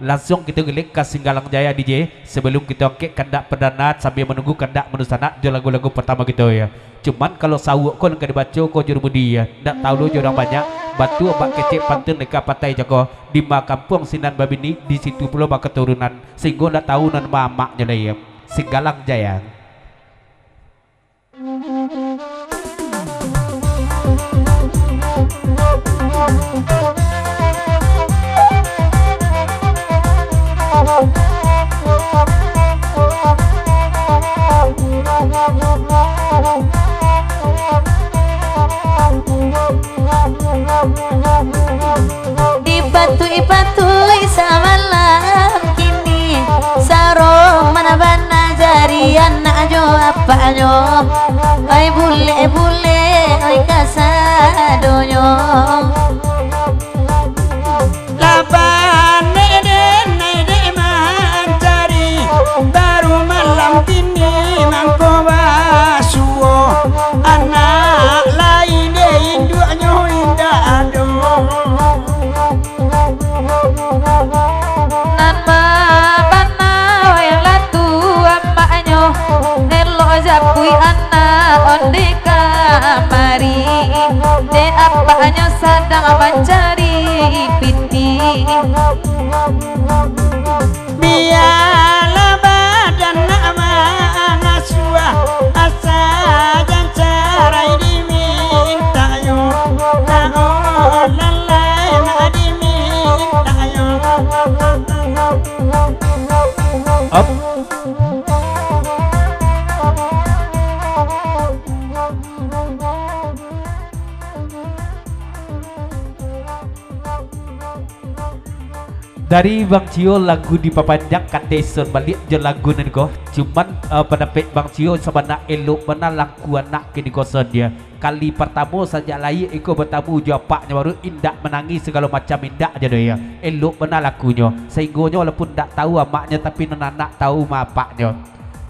langsung kita gelik ke Singgalang Jaya DJ sebelum kita oke kandak perdana sambil menunggu kandak menusana jo lagu-lagu pertama gitu ya. Cuman kalau sawuk kon ke dibaca ko jurumudi ya ndak tahu lo orang banyak batu abak kecek pantun deka patai jago di kampung Sinan Babini di situ pula bak keturunan sehingga ndak tahu nan mamaknya lah ya Singgalang Jaya. Ipatui samalam kini sarong mana bana jari anak jo apa jo oi bule oi kasadonyo lapan nede mencari baru malam kini mangko basuo anak lain deh induknya indah aduh nan bana oi latu amaknyo nelo japui anak onde kamari de apaknyo sadang mencari piti biarlah badan nama ngasua asa dan carai diminta yo lalai nak diminta yo Up. Dari Bang Cio lagu di papanjang kate son balik je lagu nego cuman pendapat Bang Cio sebenarnya elok benar lagu anak kini koson dia kali pertama saja lain iko bertamu jawabnya baru indak menangis segala macam indak aja dia elok benar lagunya sehingga walaupun tak tahu amaknya tapi anak tahu mapaknya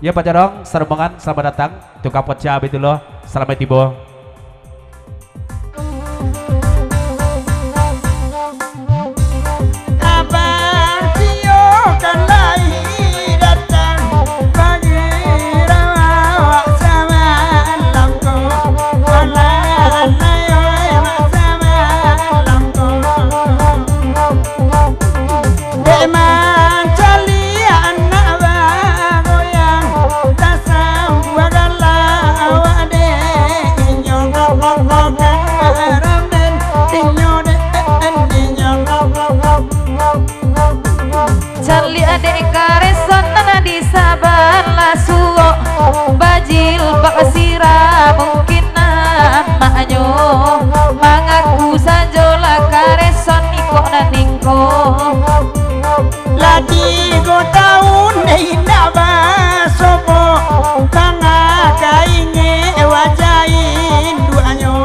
ya Pak Jarong serbangan selamat datang tukang pecah betullah selamat tiba. Charlie adek kareson nana di sabar lasuo bajil pak sira mungkin namanya mengaku sajola kareson iko naningko lagi go tahun indah basopo tanga kainge wajahin duanyo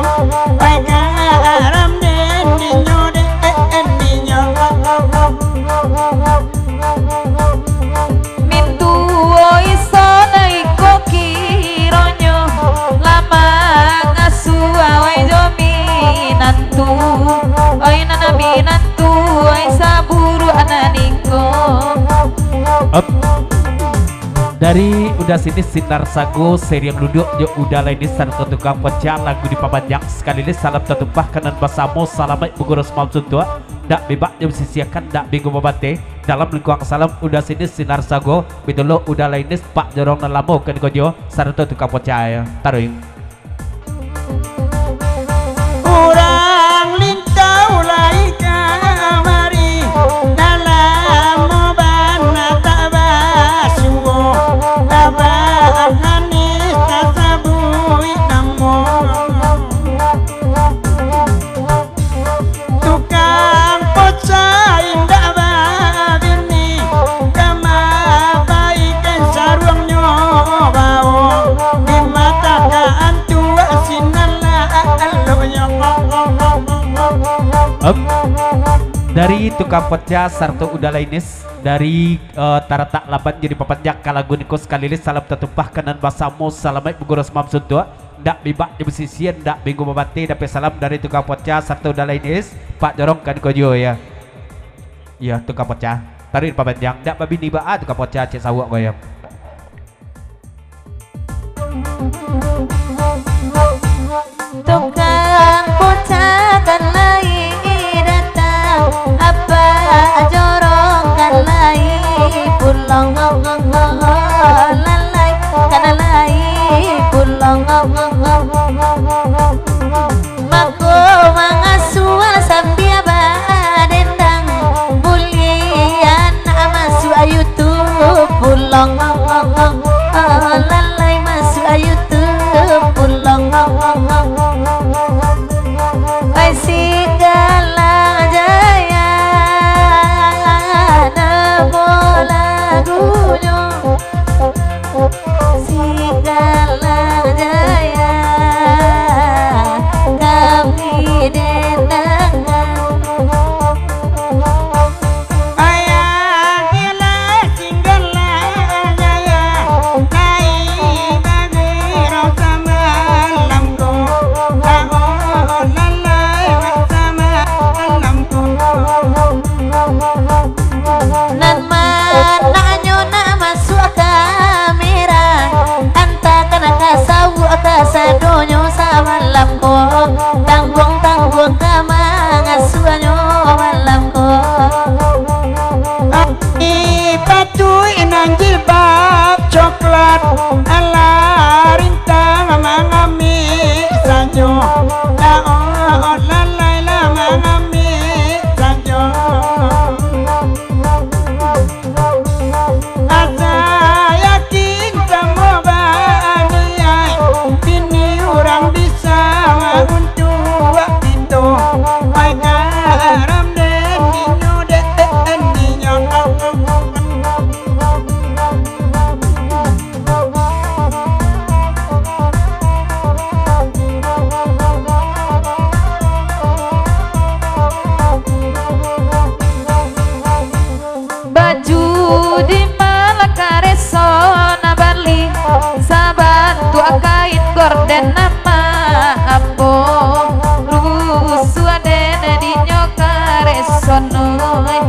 baik aram den dinyo dinyo mintu iso naiko kironyo lama ngasu awai jominantu oi nana minantu oi saburu ananingko Up. Dari udah sini Sinar Sago seri yang duduk yo udah lain satu tukang pecah lagu di papanjang sekali ini salam tertumpah kanan basamo salamat buguros mamsun tua dak bebak yang sisiakan dak bingung babate dalam lingkungan salam udah sini Sinar Sago bitolo udah lain Pak Jorong dan lamo kan kojo satu tukang pecah ya taruing orang lintau lai kamari dalam mobana tak basuo hanis tasabui namo tukang pocah indah babini kama baikan sarungnya bau di mata antu sinala aloyong Up. Dari tukang pecah sarto udah lainis dari taratak laban jadi papanjak kalagu nikos kalilis salam tertumpah kanan basamo salamat buguros mamsun tua ndak bibak di besisian ndak bingung babate dapat salam dari tukang pecah sarto udah lainis Pak Jorong kan kojo ya iya tukang pecah Tarin papanjang dak babini baat ka poca cek sawak goyang. Tukang poca kan lai datang, apa jorong kan lai pulang lalai kan lai pulang mako mangasua sambia badendang bulian masuk YouTube pulang lalai masuk YouTube pulang ai segala jaya namo lagunya segala jaya kami dendangan ayah gila singgala jaya nai bagi rasa malamku tahu lalai sama malamku nan mananyo na masuk kamera anta kana kasawu kasadonyo sa malam ko tanggung kamangasuanyo malam ko ipatuy ng jilbab coklat ala rintang mangami sanyo laon lalay la mangami sanyo asa yakin kamu baniyay bini orang bisa untuk waktu itu ay karam den ninyo den ninyo baju di Malakareso na Bali saban tua kain gorden nama ambo rusua dene di nyokareso noy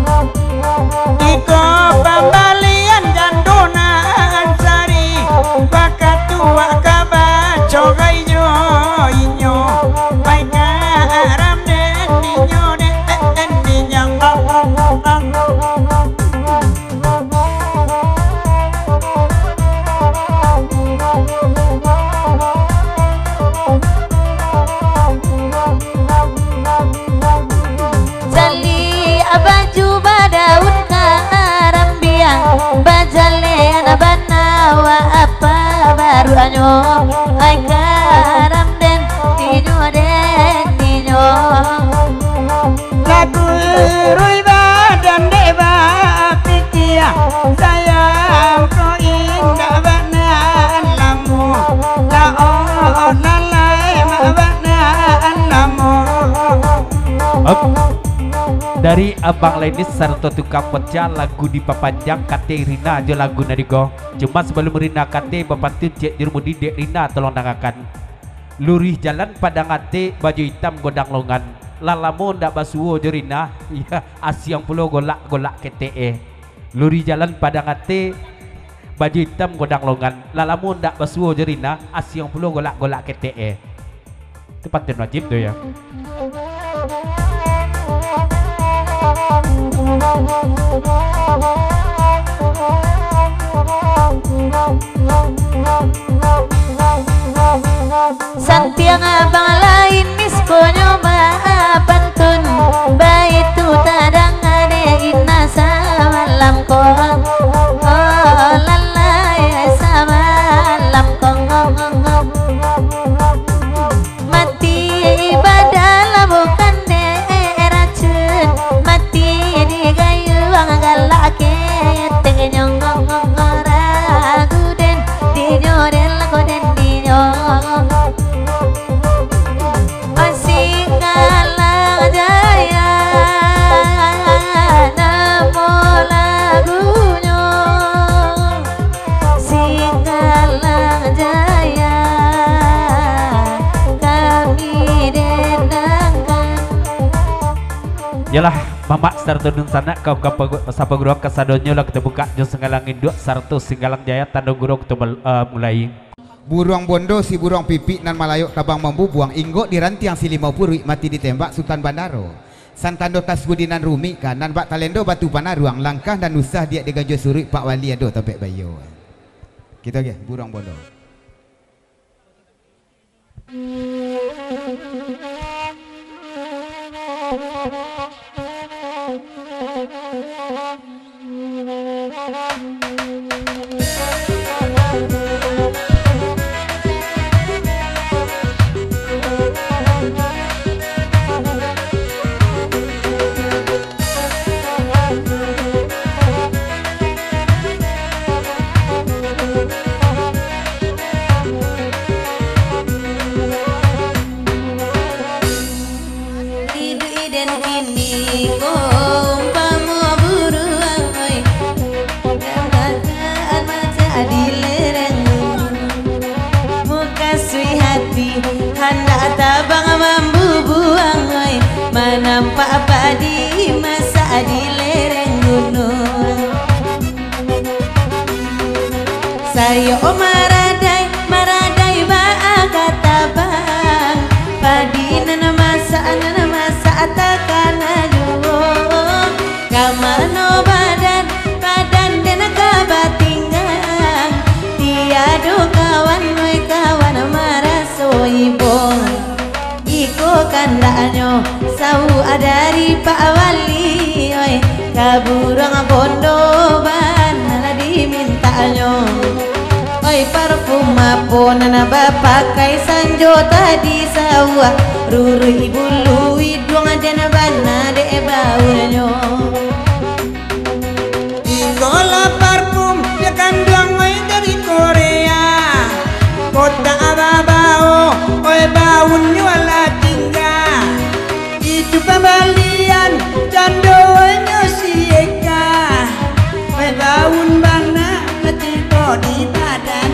iko pambalian gandonan sari bakat tua kabaco gayo inyo ay karam den ninyo den ninyo Jali abaju badaun karambia bajale anabanawa apa baru anyo ay karam den tinyo lagu rui badan deba pikia sayang ko indah banan lamu laon lalai ma banan lamu Dari Abang Lenis sarto tukang pecah lagu di papanjang kate Rina aja lagu nadigo. Cuma sebelum Rina kate bapantun cek dirmudi dek Rina tolong dangakan. Lurih jalan pada ngate baju hitam godang longan. Lalamu ndak basuo jorina ya asiang pulau golak kete. Lurih jalan pada ngate baju hitam godang longan. Lalamu ndak basuo jorina asiang pulau golak kete. Tepat dan wajib tuh ya. Santiang abang lain miskonyo pantun baitu tadang ade inna samalam ko lalai samalam ko mati ibadah bukan racun mati di gayuang galak tenyong ragu den dinyoden lagu den dinyong Singgalang jaya namo lagunya Singgalang jaya kami denangkan. Yalah Mama sarto nun sana kau sapa guru kasadonyo lah kita buka jo senggalangin dua sarto singgalang jaya tanda guru kita mulai. Buruang bondo si buruang pipi nan malayok tabang mambu buang inggo di rantiang si 50 mati ditembak Sultan Bandaro. Santando tas gudinan rumi kan nan bak talendo batu panaruang langkah dan usah dia diganjo suri Pak Wali ado topek bayo. Kita ge buruang bondo. Nampak padi masa di lereng gunung. Sayo maradai kata bang padi nana masa atakan aduh kamano badan dan kabatingan tiado kawan marasoi bong iko kandanyo sau dari Pak Wali oi kaburang bondo banana dimintanyo oi parfum apa nana bapakai sanjo tadi sawa ruru ibu lui duang dena bana de baunyo Ingola parfum ya kandang oi dari Korea kota ababao oi baun wala tinggal itu pembalian candonya sieka oi baun bana letiko di badan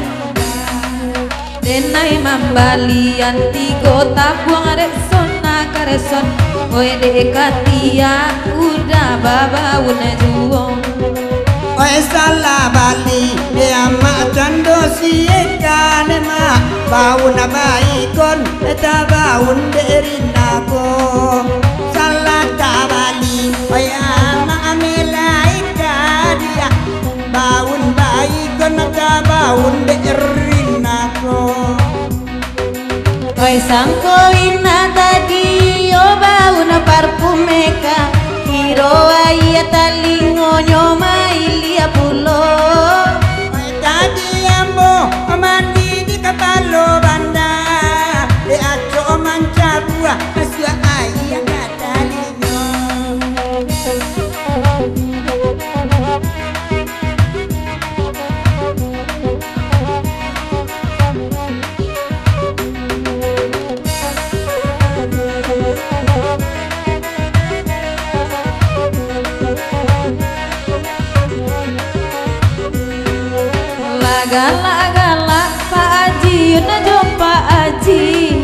denai mambalian tigo tabuang arek sona kareson oi dekatia udah babaun juong oi salah bali ya mak cando sieka nema baun baikon eta baun derinako salah tabali oi ama amelaika dia baun baikon eta baun derinako oi sangko ina tadi yo baun parfumeka hiro aya talingo nyoma ilia pulo oi tadi ambo mandi di kapalo banda de aco manca buah asua ayah katalinyo galak-galak Pak Haji na jo Pak Haji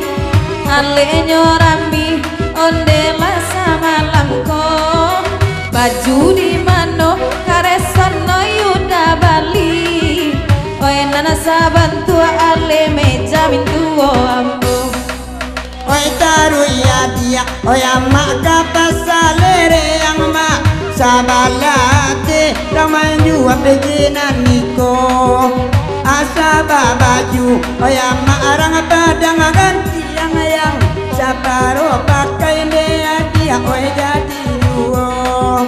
ale nyorambi ondela samalam ko baju di mano karesan no yuda bali oi nana sabantu ale meja mintu ambo oi taru ya dia oi ama kata salere yang ma sabalate ramanju apejenan niko asaba baju oi ama arang padang ganti yang saparo pakai dia oi jadi luo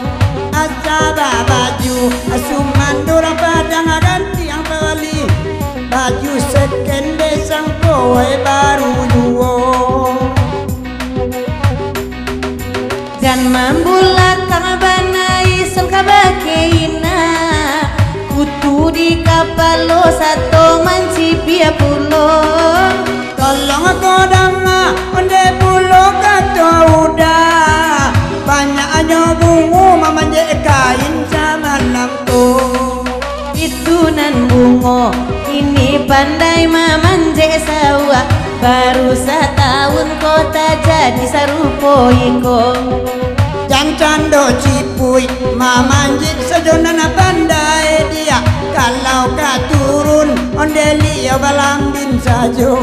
asaba baju asumandur padang ganti yang beli baju sekende sangko oi baru duo dan mambulak kang banai sun kabakeina kutu di kapalo satu manci pia pulo tolong kodanga onde pulo kato udah banyak aja bungu mamanje kain sama lampu itu nan bungo ini pandai mamanje sawa baru setahun kota jadi sarupo iko Cancando cipui mamanjik sejonana pandai dia kalau katurun ondeli ya balambin sajo.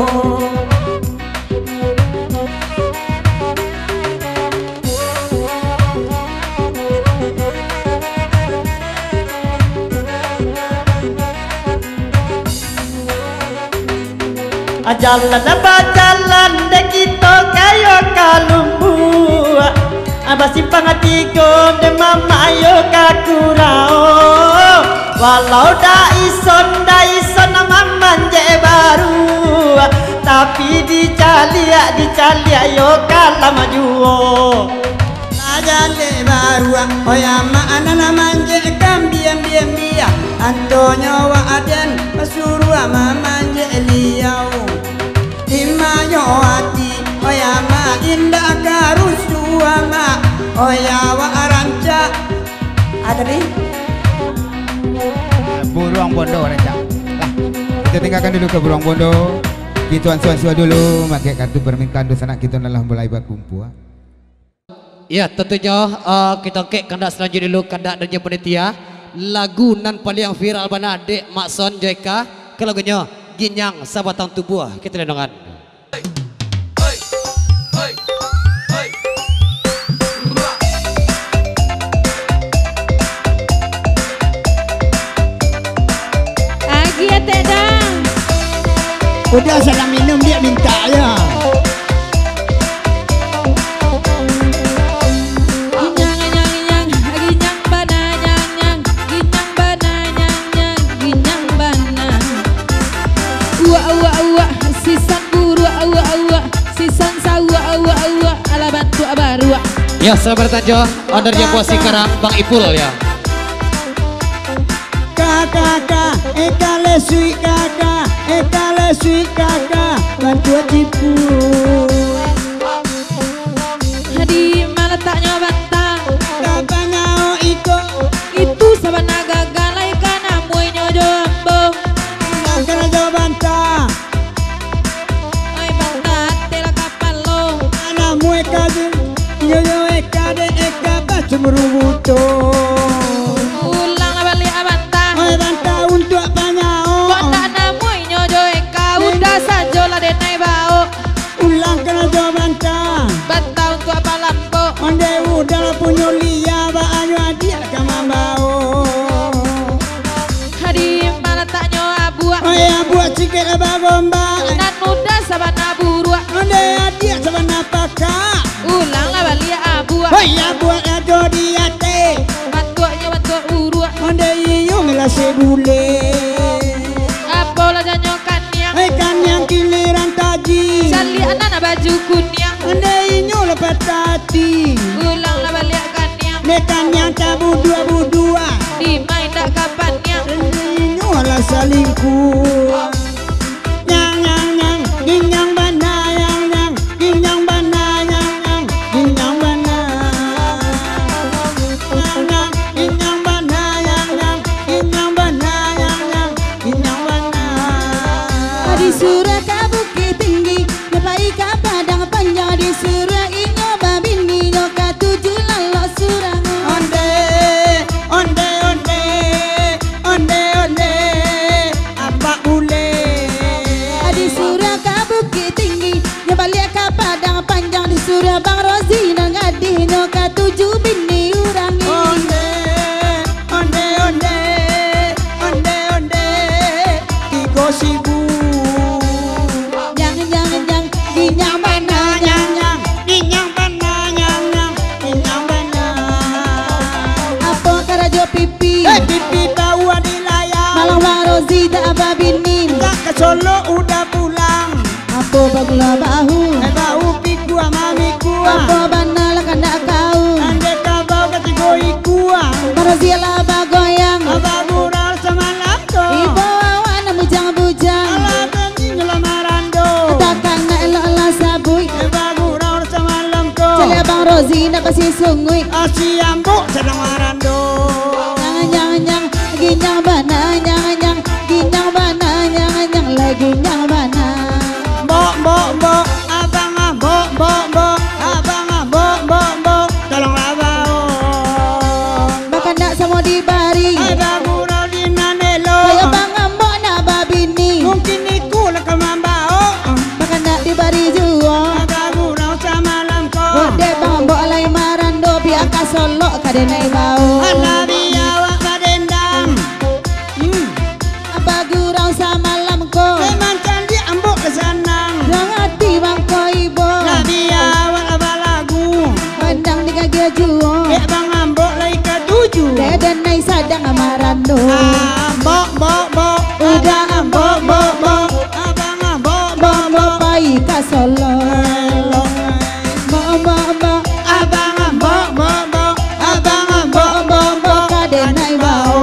Jalan apa jalan dek kita kayo kalumbu Aba simpang hatiku de mama yo kakurao walau da ison mama je baru tapi dicalia yo kalah majuo ajale baru oyama anana manje kambiam dia Antonio wa aden pasuru mama je liau Imayo hati oyama indah karusuama oyawa aranca ada nih Buruang Bondo Ranca. Lah, kita tinggalkan dulu ke Buruang Bondo. Kita ansua dulu pakai kartu permintaan dosa anak kita adalah mulai berkumpul. Ya tentunya kita kek kandak selanjutnya dulu kandak dan panitia lagu nan paling viral bana dek Makson Joyka ke lagunya Ginyang Sabatang Tubuh kita lenongan. Udah salah minum dia minta ya. Ya selamat bertajo ordernya puasi Karang Bang Ipul ya. Kakak, ekale sui kakak, bantu tipu. Di mana letaknya bantang? Kapanya iko, Itu sabana gagalai kana muinyo jombo. kakak jawabanta. Oi bantang tela kapal lo. Anak mue kajin, yo eka de eka baca merubuto. Ulang balik abantang. Oi banta untuk apanya? Wanda na muinyo joeka udah sajola de nai bao. Ulang kena jawabanta. Bantang untuk apa lambo? Onde udah punya liya ba ayo adia kamambao. Di mana letaknya abuak? Oh ya buat sikit abagomba. Nan muda sabana burua. Onde adia sabana paka. Ulang balik abuak. Oh ya buat ajo diate. Batuaknya batuak urua. Onde iyo ngelase bule. Apa lah janyokannya? Kan yang giliran taji. Cali anak baju kunyang. Onde inyo lepat tati. Ulang balik kannya. Nekan yang tabu dua. Di main dak kapannya. Inyo ala salingkuh. Nyang, ginyang bana, ginyang bana, ginyang bana. Ginyang bana, ginyang bana, ginyang bana. Di surah ka bukit tinggi Napai ka padang panjang Di surah inyo babini Nyo ka tujuh lalok surang Onde, apa boleh? Di surah ka bukit tinggi Nyo balik ka padang panjang Di surah Bang Rozi Nang adi Nyo ka tujuh bini urangi Onde, tiga sibu. Jangan ginyang mana Ginyang bana. Apa karajo pipi Pipi bawa di layar. Malang Bang Rozi tak apa bini Tak ke Solo udah pulang. Apa bagula bahu Bau piku mami gua. Apa bana lah kandak kau Ande kabau kategori gua. Bang Rozi lah bagoyang Abang ural sama lako. Ibu awan bujang-bujang Alah benci ngelamarando. Takkan nak elok lah sabui Abang ural sama lako. Cali Abang Rozi nak pasti sungui Asiambo sedang marando. Jangan ginyang bana ginyang bana lagi ginyang bana Mbok, abang mbok, tolong abang. ada naik bau. Nabi awak badendang. Apa gurau sama lamko. Memang candi ambok kesanang. Rangati bangko ibu. Nabi awak balagu. Pandang di kaki juo. Bang ambok lai ketujuh. Deden naik sadang amarando. Ambok bok bok. Udah ambok bok bok. Abang ambok bok Bok bok. bok pai ka solo. Bok bok bok. Abang ambok bok bok. Abang ambok bok bok. Kade naik bau.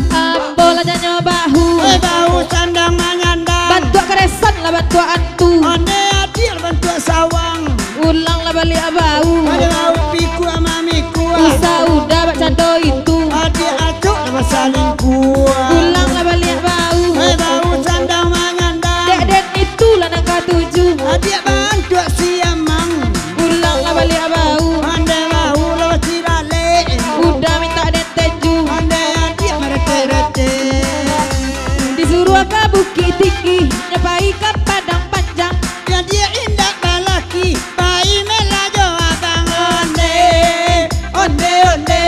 Ambola janyo bahu. Bau sandang manyandang. Bantu keresan lah bantu antu. Ane adil bantu sawang. Ulang lah balik abau. Ada bau piku ama miku. Usa udah bak cando itu. Adik acuk dapat saling kuat. Ulang lah balik bau. Bau sandang manyandang. Dek itu lah nangka tujuh. Adik bantu siamang. Ulang lah balik abau. Ande bau lawas cirale. Udah minta den teju. Ande adik merete-rete. Disuruh ke bukit tinggi. Nyepai ke padang panjang. Ya dia indah balaki. Pai melajo abang onde. Onde onde.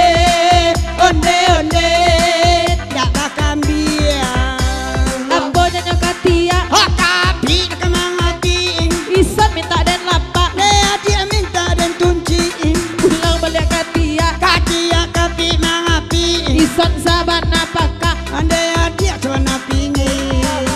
Onde onde. Dak bakam biang. Ambo janyo katia. Tapi kemang hati. Isan minta den lapak. Ne adik minta dan tunci. Ulang balik katia. Kaki ya kapi mangapi. Isan sabana pakak. Ande adik celana pingin.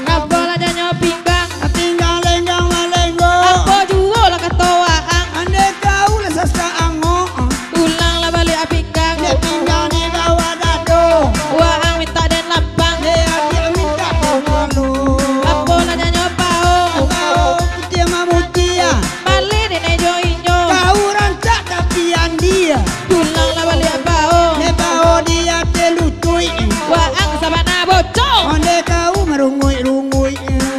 Ambo lah janyo pinggang. Tinggal lenggang malenggo. Ambo juo lah ketoaang. Ande kau lah sasa ango. Ulang lah balik pinggang. Dia tinggal di bawah dado. Waang minta den lapang. Ne adik minta pokolu. Ambo lah janyo pao. Kau putih mamutia. Bali den ejo inyo. Kau rancak tapi dia. Ulang lah balik pao. Ne bawa dia telutui. Waang sabana bocong. Ande kau merungui-rungui.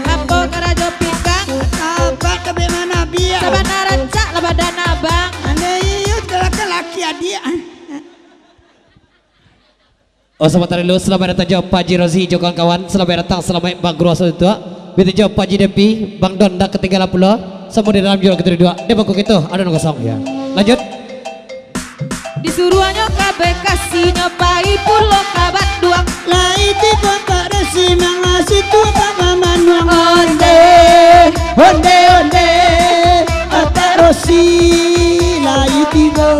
Ambo karajo pinggang. Apa kebe mana biar? Sabana rancak lah badan abang. Ane iut laki-laki adik. Oh sebentar dulu, selamat datang jawab Pak Haji Rozi, jo kawan-kawan. Selamat datang, selamat Bang Guru Asal Tua. Kita jawab Pak Haji Depi, Bang Don dak ketinggalan pula. Semua di dalam juara kedua. Dia bangku gitu, ada nunggu kosong ya. Lanjut. Disuruh nyo kabe kasih nyopai pulo kabat duang. Lai tipe Pak Resi mangasi tu Pak Manuang. Onde. Onde onde. Pak Rosi lai tipe.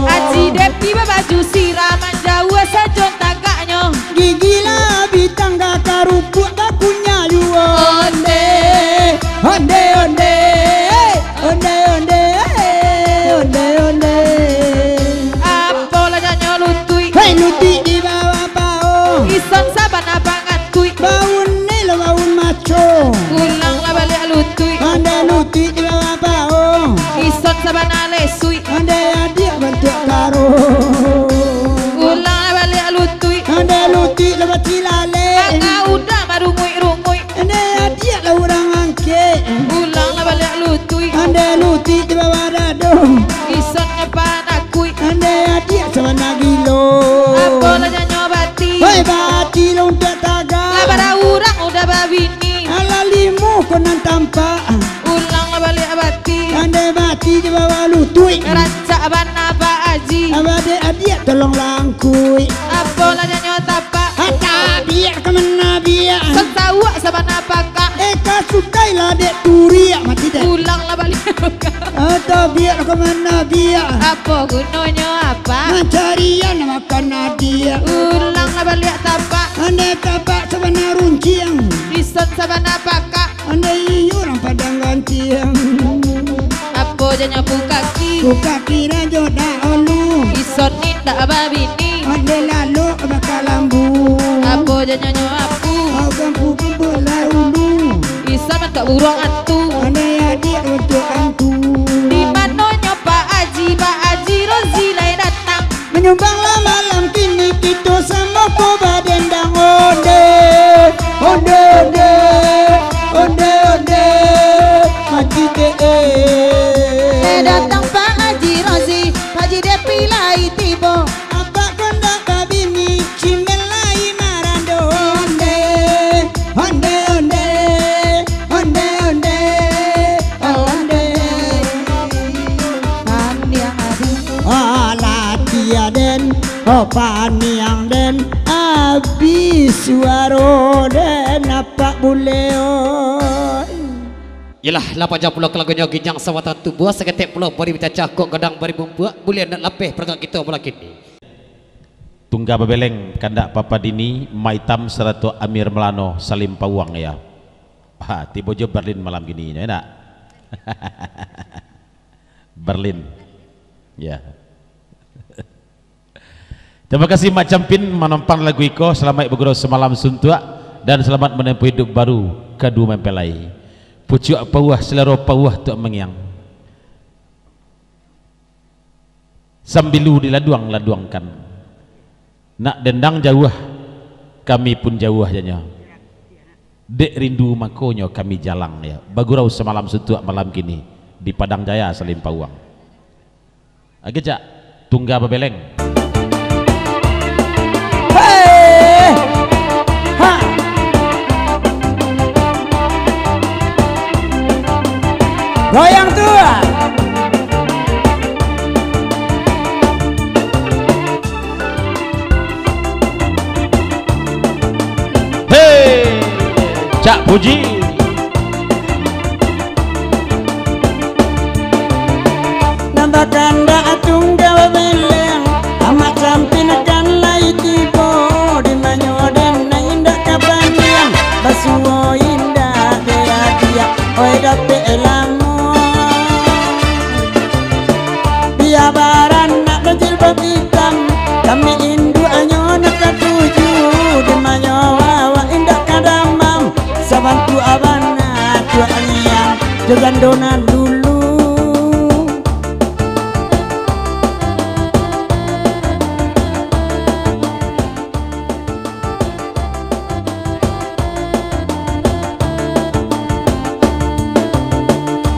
Aji Depi baju siraman jauh sajon tagaknya. Gigi labi tangga karupuk bakunya yuo. Onde. Onde onde. Onde onde. Onde onde. Ambo lah janyo lutui. Hei luti di bawah pao. Ison sabana pangantui. Baun ni lo baun maco. Ulang lah balik lutui. Ande luti di bawah pao. Ison sabana lesui. Ande adik bentuk karo. Ulang lah balik lutui. Ande luti lebat cilale. Angga udah marungui-rungui. Ande adik lah orang angke. Ulang lah balik lutui. Ande luti di bawah dado. Ison nyepan akui. Ande adik sebenarnya gilo. Ambo lah janyo bati. Hei bati loncat taga. Lah pada urang udah babini. Ala limu konan tampak. Ulang lah balik bati. Ande bati di bawah lutui. Rancak bana Pak Haji. Abade adik tolong langkui. Ambo lah janyo tapak. Hatta biar kemana biar. Setawa sabana pakak. Eka sukailah dek turi mati dek. Ulang lah balik. Atau biar kemana biar. Apa gunanya apa? Mencarian makan dia. Ulang lah balik tapak. Ande tapak sebenar runciang. Ison sabana pakak. Ande orang padang gantiang. Apa janyo kaki. Buka kira jodoh olu. Ison nindak babini. Ande lalu bakal lambu. Apa janyo apu. Kau kampu bola ulu. Ison tak burung antu. Ande adik untuk antu. Di mana Pak Haji Rozi lai datang. Menyumbanglah malam kini kita sama kau badendang. Onde onde onde onde onde mati deh. Datang Pak Haji Rozi. oh paniang den abis suaro den apa buleo. Yalah 80 kelagunya ginjang sawatan tubuh seketik pulau bari kita cakok gadang bari membuat boleh nak lapeh pergang kita belakang ni. Tungga babeleng kandak papa dini maitam seratu Amir Melano Salim Pawang ya. Tiba je Berlin malam gini ya nak. Berlin. Ya. Terima kasih Mak Campin menempang lagu iko. Selamat bergurau semalam suntua dan selamat menempuh hidup baru kedua mempelai. Pucuk pawah selero pawah tuk mengyang. Sambilu diladuang-laduangkan. Nak dendang jauh kami pun jauh janya. Dek rindu makonyo kami jalang ya. Bagurau semalam suntua malam kini di Padang Jaya Salim Pawang. Agak Tungga babeleng. Hey! Ha! Goyang tua. Hei, Cak Puji. Nambah kanda tungga babeleng, amat sampin akan lai tibo di manyoden na indah kabanian, basuo indah dia oi dape elamu. Biabaran nak berjilbab hitam, kami indu anyo nak katuju di manyowa indah kadamam, sabantu abana tua aliang jogandonan dulu.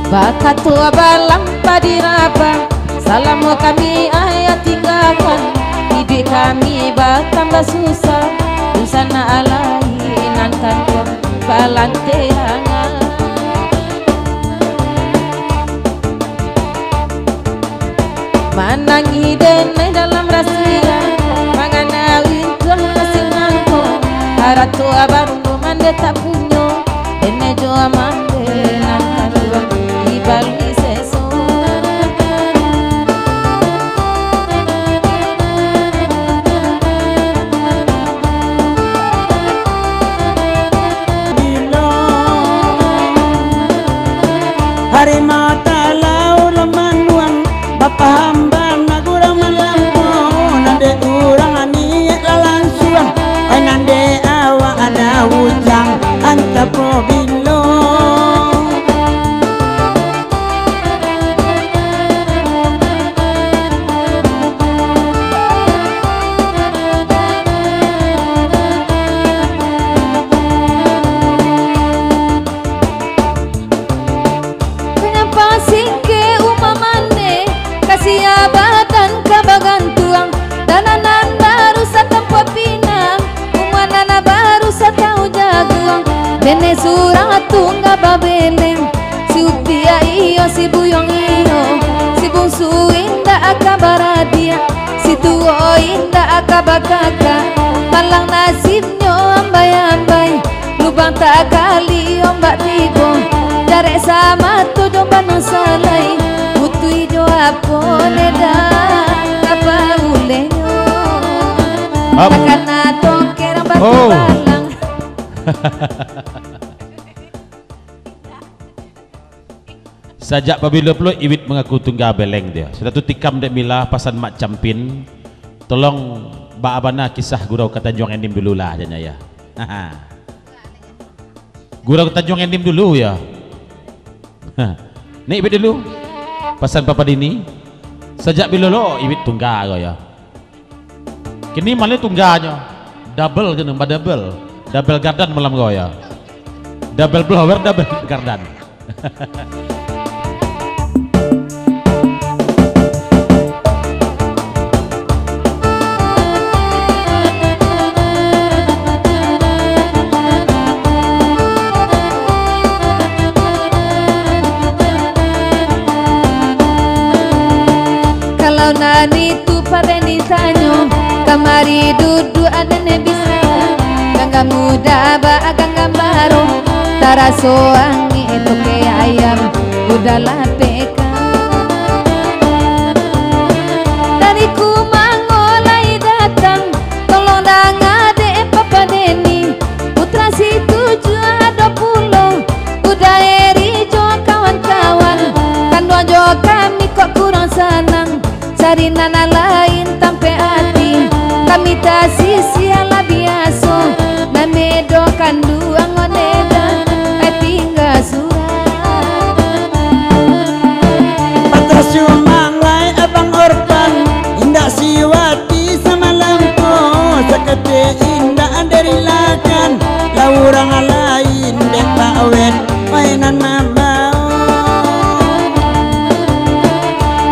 Bakat tua balang padiraba, salamu kami ayat tinggalkan. Hidup kami bertambah susah, usana alainan kandung balanteangan. Manangi denai dalam rahasia, manganawin tuah kasih ngangko. Haratu abandu mande tak punyo, denai jua mande nan kandung ibali seso. Hari mata lau lemanuang bapa hamba nagurang malampo nande urang ani lalansuang ay nande awa ada hujang anta probilo. Badan kabagantuang dananan baru satampo pinang umanana baru satau jaguang dene surat tungga babeleng si upia iyo si buyong iyo si bungsu inda akabaradia si tuo inda akabakaka malang nasibnyo ambay-ambay lubang tak kali ombak tibo jare sama tujuh banasalay utui joapo neda apa ulenyo karena tongker batu balang. Sajak pabila pula iwit mengaku tungga beleng dia. Sudah tu tikam dek mila pasan Mak Campin. Tolong ba abana kisah gurau ke Tanjung Endim dulu lah janya ya. Gurau ke Tanjung Endim dulu ya. Nih iwit dulu. Pasan papa dini. Sajak bila lo iwit tungga kau ya. Kini malah tungganya double je nembak double gardan malam kau ya. Double blower double gardan. Kalau nani tu pada ni tanyo Kamari duduk ada nebisa Gangga muda ba gangga baru Taraso angi itu ke ayam Udah lapeka Dari kumangolai datang Tolong dangade papa Deni Putra si 720 Udah eri jo kawan-kawan Kan jo kami kok kurang senang Cari nana lain tampe hati Kami tak sisi ala biasa Namedo kanduang oneda tinggal surat Patas manglai abang Orpan Indah siwati sama lampu Sekete indah dari lakan Laurang lain dek bawet mainan mabau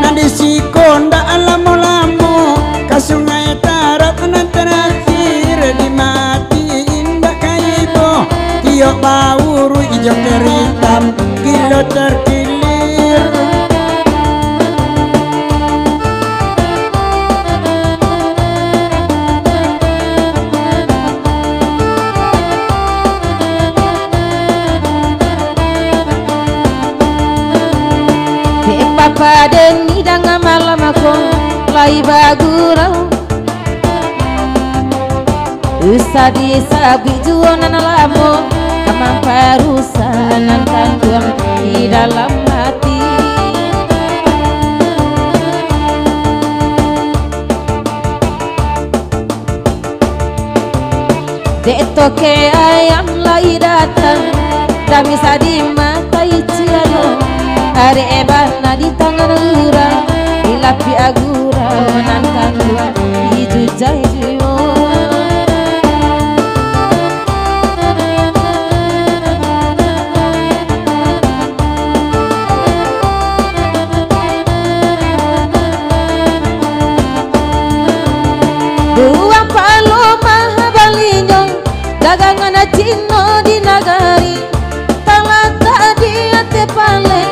Nadi si konda alamu-lamu Kasungai tarap nan terakhir Dimati indah kaibo Tiok bauru hijau teritam Kilo terkilir Papa Deni dengan malam aku Lai bagurau Usa di sabi juanan alamu Kamang parusanan tangguang di dalam hati Dek toke ayam lai datang Tak bisa dimakai cialo Are ebana di tangan urang Ilapi agura Wanan kandua Hiju jai juyo Dua paloma balinyong Dagangan cino di nagari Talata di ate pale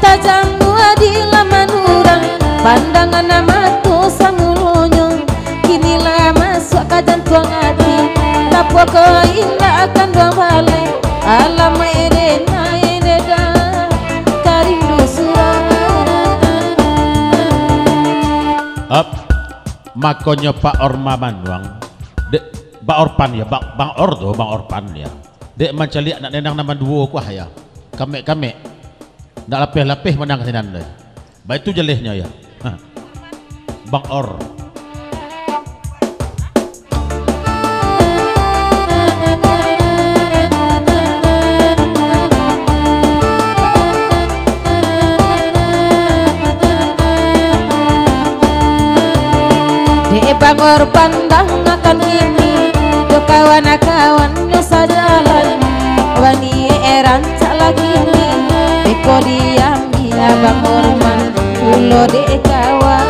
Tajam gua di laman urang Pandangan nama tu sangulunyo Kinilah masuk ke jantung hati Tapo kau indah akan dua balik Alam erena ereda Karindu surah Up makonyo Pak Orma Manuang dek Pak Orpan ya Bang Ordo Bang Orpan ya dek mencari anak nenang nama dua kuah ya kame ndak lapeh menang kesinan deh baik itu jelehnya ya Bang Or Bang Orpan akan kini Do kawan-kawan yo sajalan Wani eran lagi ni Eko diami Bang Orman Ulo de kawan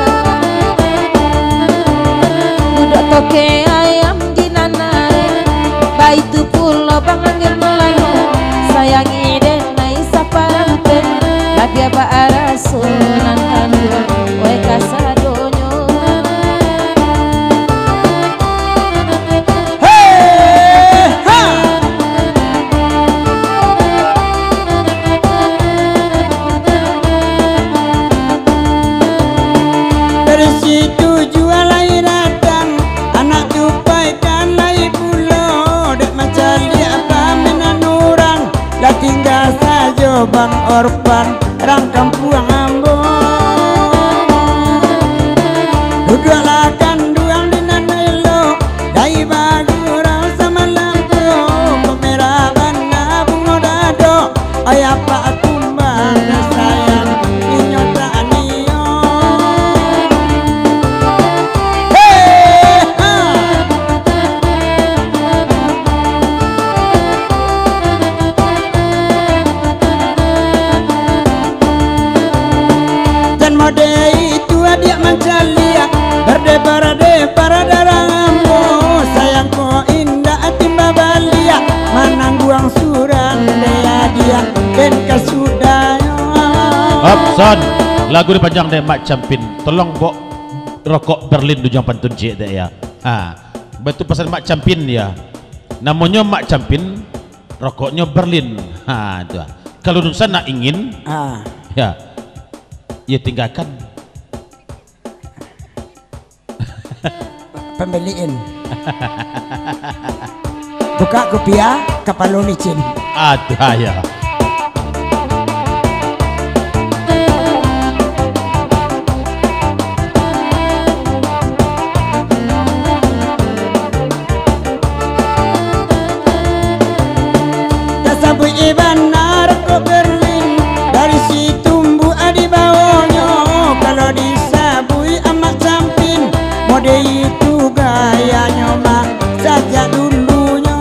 Duduk toke ayam di nanare Baitu pulo Bang Anggir Melayu Sayangi denai saparante Labia ba arasunan kandung Oe kasadonyo tinggal saja Bang Orpan Rang kampung Ambon Duduklah kanduang di nanelo Dai bagurau sama lampu Pemerah bana bunga dado Ayah pak kumbang sayang Inyota anio mode itu adik mancalia Berde-berde darangammu Sayangku indah timba balia Manang buang suran dia Ben kasudayo Son lagu ni panjang deh Mak Campin tolong bok rokok Berlin tu jangan pantun cik deh ya Betul pesan Mak Campin ya. Namanya Mak Campin, rokoknya Berlin. Itu. Kalau Nusa nak ingin, ya tinggalkan. Pembeliin. Buka kopiah kapal licin. Ada ya. Tasabui ibanar ko Berlin, dari si tumbuh adi bawahnya. Kalau disabui amat Campin, mode itu gayanya mak saja dulunya.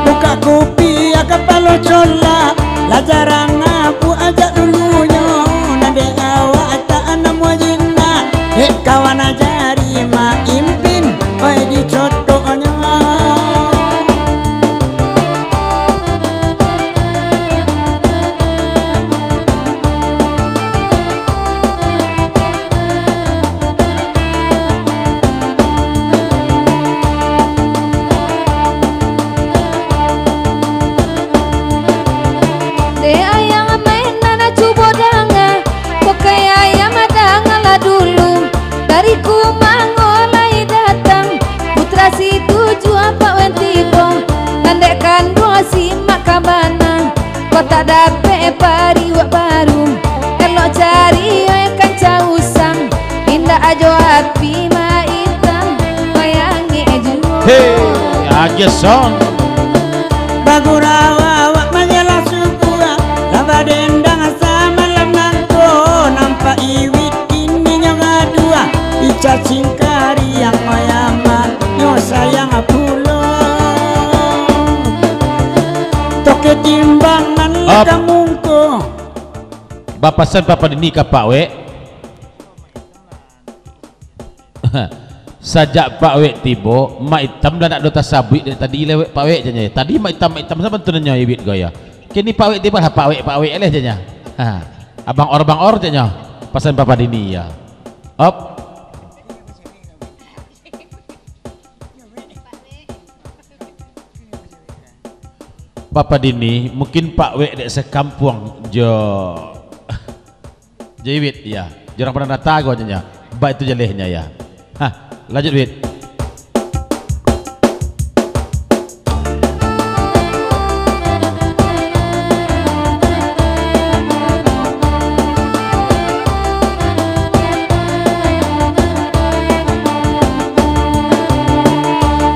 Buka kopi kapal cola, lah jarang ngapu aja dulunya. Nade awak tak namu jinna, kawan ajari mak impin, oi dicotonya. Tak dapat pariwak baru, elok cari ikan causang, indah ajo api maitan, bayangi jual. Hey, aja song. Bagurawa wak menyelah sukua, laba dendang sama lemangko, nampak iwit ini nyoga dua, ica cingkari yang oyama, nyo sayang apulo. Toke timbangan kamungko. Bapasan papa ini ka Pak We. Sajak Pak We tibo, mak hitam dah nak dota sabit dari tadi lewat Pak We janya. Tadi mak hitam sama tentunya ibit gaya. Kini Pak We tiba lah Pak We leh janya. Abang or janya. Pasan papa ini ya. Op. Papa Dini, mungkin Pak Wek dek sekampung jo Jewit ya. Jarang pernah datang gua nya. Baik itu jelehnya ya. Lanjut Wit.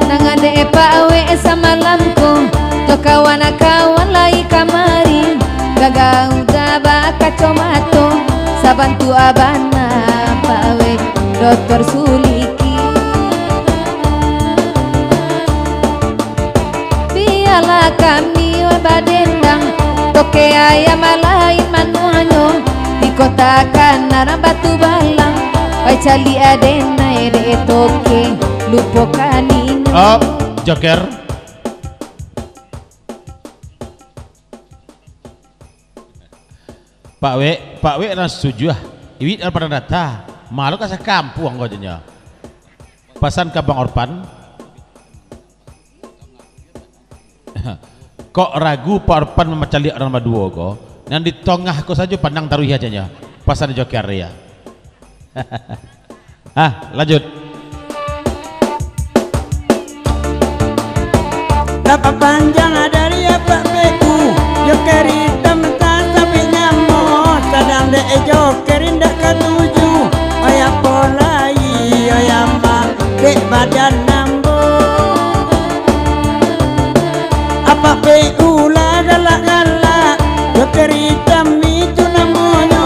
Nangade Pak Wek sama lamku. Kawan-kawan lai kamari, gagau gaba kacomato, sabantu abana pawe Dr. Suliki. Biarlah kami badendang, toke ayam lain manuanyo, di kota Kanara batu balang, pai cali adena ede toke, lupo kanino. Joker. Pak We nak setuju ah. Iwit ada pada data. Malu kasih kampung kau jenya. Pasan ke Bang Orpan. Kok ragu Pak Orpan memecali orang berdua kau? Yang di tengah kau saja pandang taruh aja nya. Pasan Joker ya. Lanjut. Dapat panjang dari apa beku, Joker hitam de Joker indah ketuju, oya polai, oya mak, dek badan nambo. Apa peula galak-galak, Joker hitam itu namanya,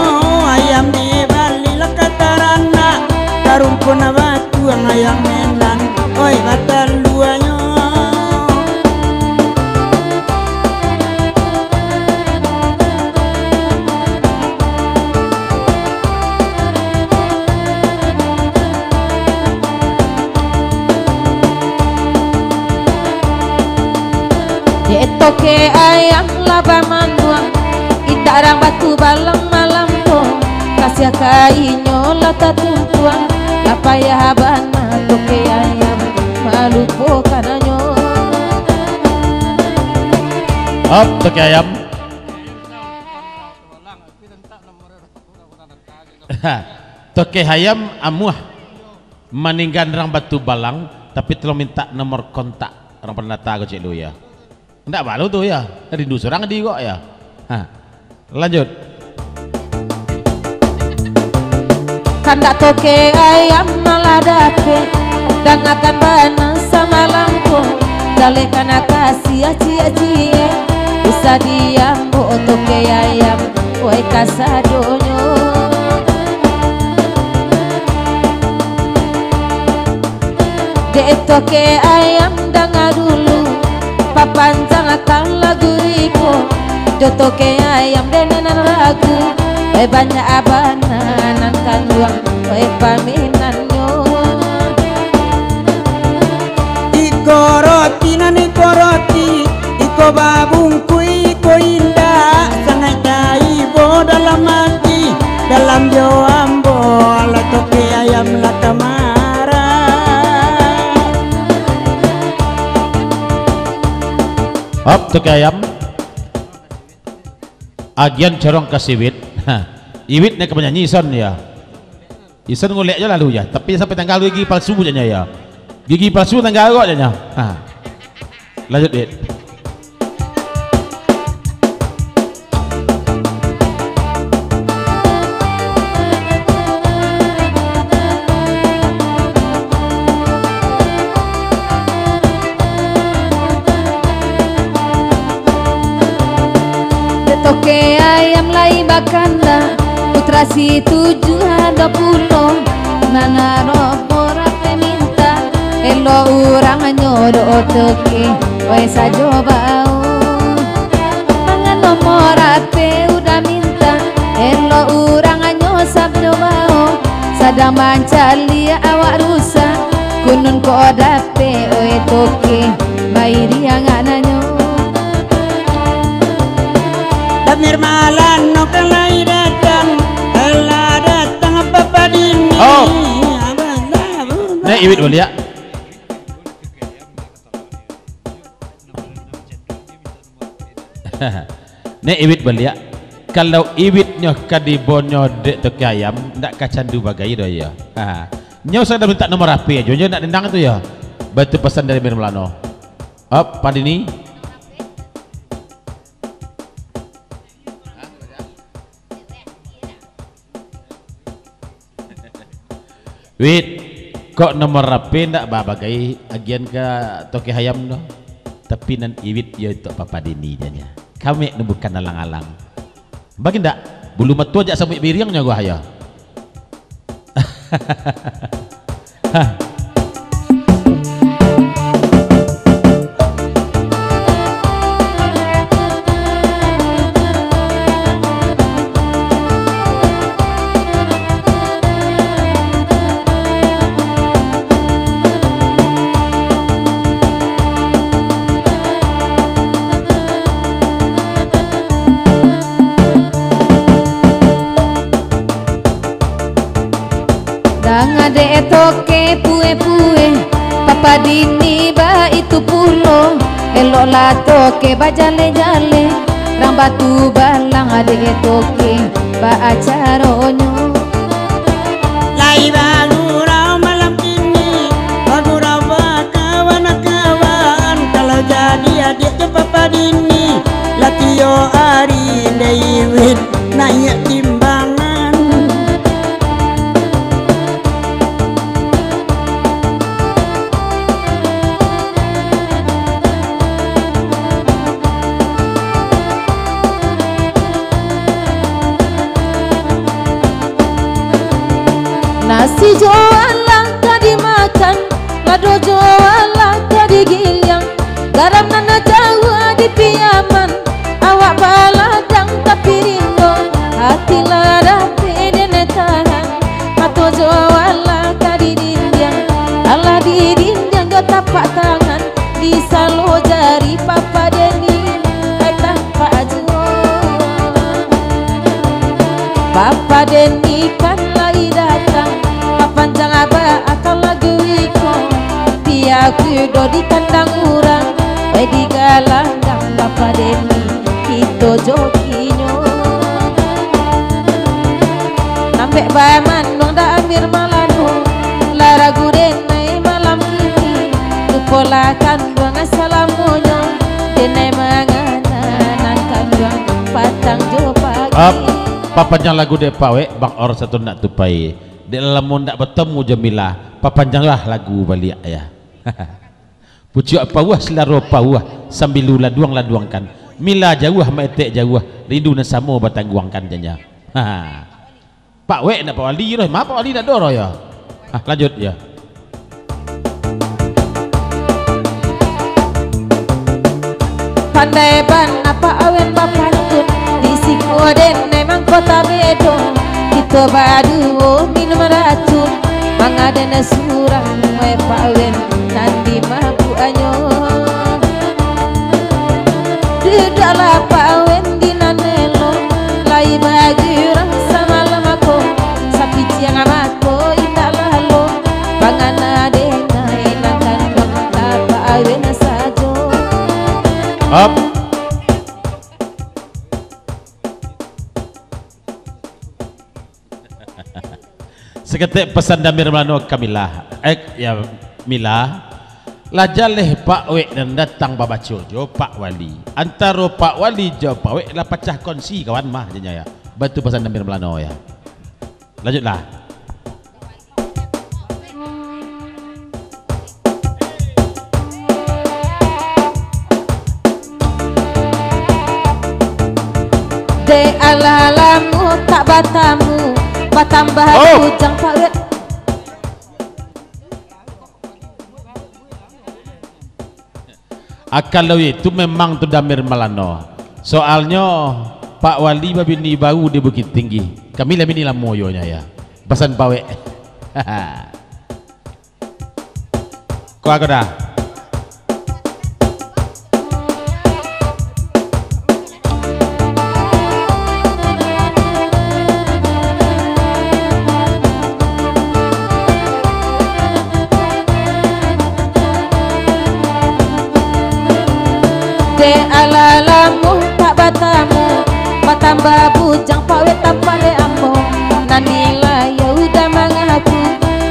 ayam di Bali lekatarana, karumpun batu yang ayam menan, oi batal luanya. Toke ayam laba manuang, itarang batu balang malam to, kasih kainyo lata tumpuang, lapa ayah bana toke ayam malupo kananyo. Hop toke ayam. Toke ayam amuah meninggal orang Batu Balang tapi telah minta nomor kontak orang pernah tahu cik lu ya. Ndak balu tuh ya, rindu seorang di kok ya. Lanjut. Kandak toke ayam malah dake dangakan bana sama langkung dale kana kasih cie bisa diambo toke ayam woi kasadonyo. Dek toke ayam dengar dulu papanjang akan lagu iko do toke ayam denenan ragu banyak abanan kan luang paminannya. Iko roti nan iko roti, iko babungku iko indah, sangat jaibo dalam hati, dalam joambo ala toke ayam la kamara. Hop toke ayam. Agian corong kasiwit. Iwit nih kepenyanyi Ison ya. Ison ngulek aja lalu ya, tapi sampai tanggal gigi palsu aja ya. Gigi palsu tanggal kok aja. Lanjut Wit. Toke ayam lai bakanda putra si 720 mana robora minta elo urang nyodo toke woi sajo bau mangan nomor ate udah minta elo urang nyo sabjo bau sadang mancali awak rusak kunun ko dape oi toke bairi angananyo. Damir malan no kalai datang, Allah datang papa dini. Oh. Nek Iwit boleh ya. Nek Iwit boleh ya. Kalau Iwitnya kadibonyo dek toke ayam, ndak kacandu bagai do ya. Nyo saya dah minta nomor HP aja, nyo nak dendang itu ya. Batu pesan dari Mir Melano. Up Padini. Wit, kok nomor HP ndak bagai agian ke toke ayam no? Tapi nan Iwit ya itu papa dini janya. Kami bukan alang-alang. Bagi ndak bulu metu aja sampai biriangnya gua ya. Ngade toke pue-pue papa dini ba itu pulo elok la toke ba jale-jale rang Batu Balang ade toke ba acaronyo Lai bagurau malam ini, bagurau kawan-kawan. Kalau jadi adik ke papa dini, latio ari Iwit naik timbangan. nasi jo Bola kanduang assalamunya Dene manganan kanduang Patang jo pagi Papanjang lagu de pawe bang or satu nak tupai de lamun nak bertemu Jamilah papanjanglah lagu balik ya. Pucuk apa wah selaro pawah sambil laduang-laduangkan mila jauh maetek jauh rindu na samo batangguangkan janya. Pak we nak Pak Wali roh, Pak Wali nak doro ya. Lanjut ya. Pandai ban apa awen bapantun di sikoden memang kota bedo kita badu minum racun mangadana surang we pawen nanti mabu anyo dudala pawen dinanelo lai bagi orang sama lemako sapi ciang amako italalo pangana dena enakan kota pawen sajo up. Seketik pesan Damir Melano Kamilah ya Mila lajaleh Pak Wek dan datang babacul jo Pak Wali antara Pak Wali jo Pak Wek lah pecah kongsi kawan mah jenya ya bantu pesan Damir Melano ya. Lanjutlah. De alalamu tak batamu batambah bujang Pak Wek. Kalau itu memang tu Damir Melano soalnya Pak Wali babini baru di Bukit Tinggi kami lah bini lah moyonya ya pesan Pak Wek. Kau aku dah de alalamu tak batamu batambah bujang Pak Wek tanpa de ambo nanila ya udah mengaku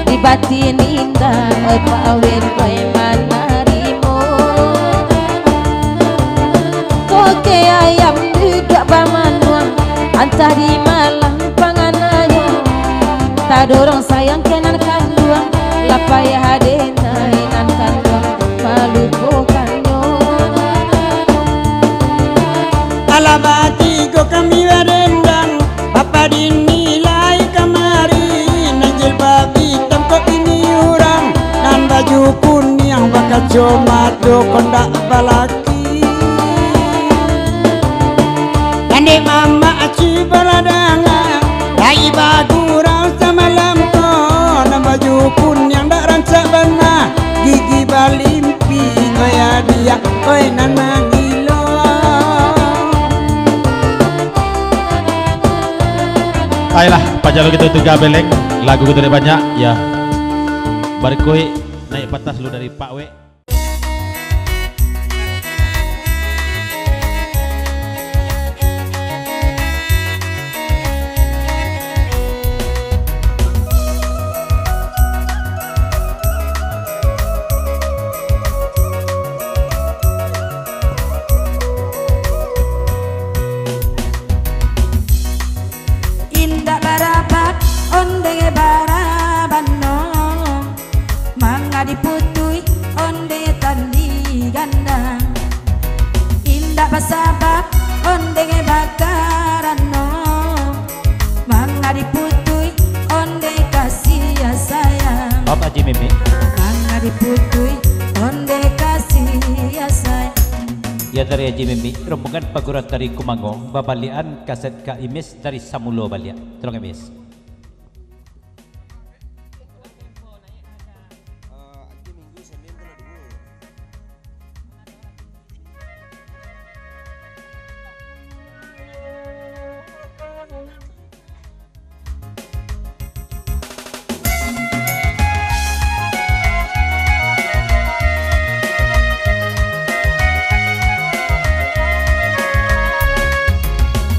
di batin indah oi Pak Wek oi manarimo toke ayam juga bamanuang antah di malam pangananyo tak dorong sayang kenan kanduang lapaya hadena inan kanduang malu bukanyo alabati ko kami barendang papa dinilai kamari najil babi tempo ini orang dan baju kuning bakal cuma do kondak balaki ande mama aci baladanga lai bagurau sama lampo dan baju kuning dak rancak bana gigi balimpi kaya dia koi nan mangilo. Ayolah, pajalo kita itu gabeleng lagu kita banyak ya. Barikoi naik patas lu dari Pak Wek. Diputui onde tandi gandang indah pasabak onde bakarano mangga diputui onde kasih ya sayang Om Haji Mimi mangga diputui onde kasih ya sayang ya dari Haji Mimi rombongan pagurat dari Kumangong babalian kaset Kak Imis dari Samulo Balia tolong Imis.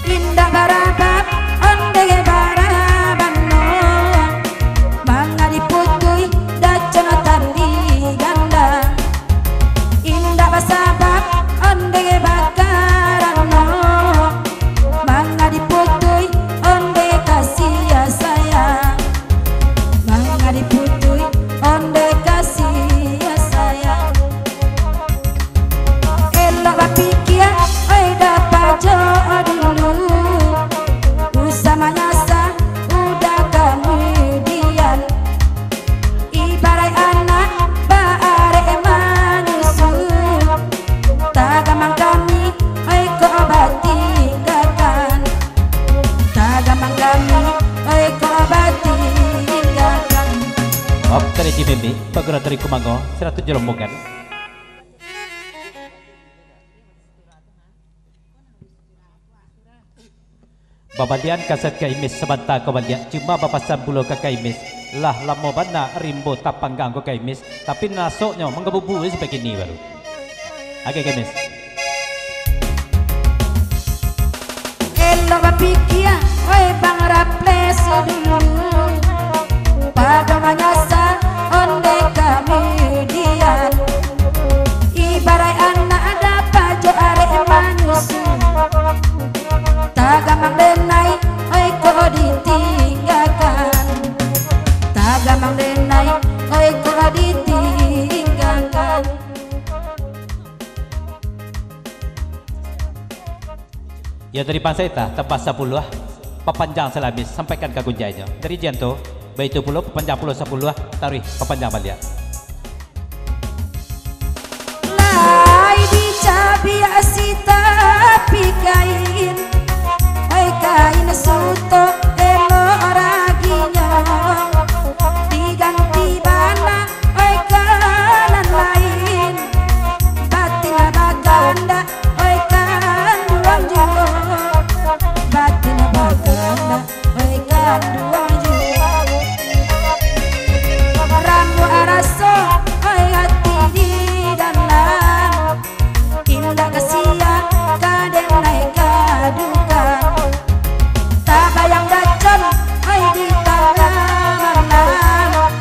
indah barabat onde bara dari Jimimi, Pagura dari Kumango, 107 rombongan. Babadian kaset kaimis sebentar kemudian cuma bapasan bulu ke kaimis lah lama bana rimbo tapanggang ke kaimis tapi nasoknya menggebubu seperti ini baru. Oke kaimis. Elo bapikia, oi bang raples dulu. Pada manyasa onde kami dian. Ibarai anak ada pajo are manusu. Tagamang denai, oi kau ditinggalkan. Tagamang denai, oi kau ditinggalkan. Ya dari Panseta tempat 10 pepanjang selabis sampaikan ke gunjanya dari Janto baik 10 pepanjang 10 tarikh pepanjang balik. Lai dicabi asita pikain, oi kain suto elo raginya, diganti bana oi kanan lain, batin baganda oi kan duang jiwa, batin baganda oi kan duang jiwa, rambu araso oi hati di dalam, indah kasihan kadang naik kaduka, tak bayang dacon oi di tangan malam,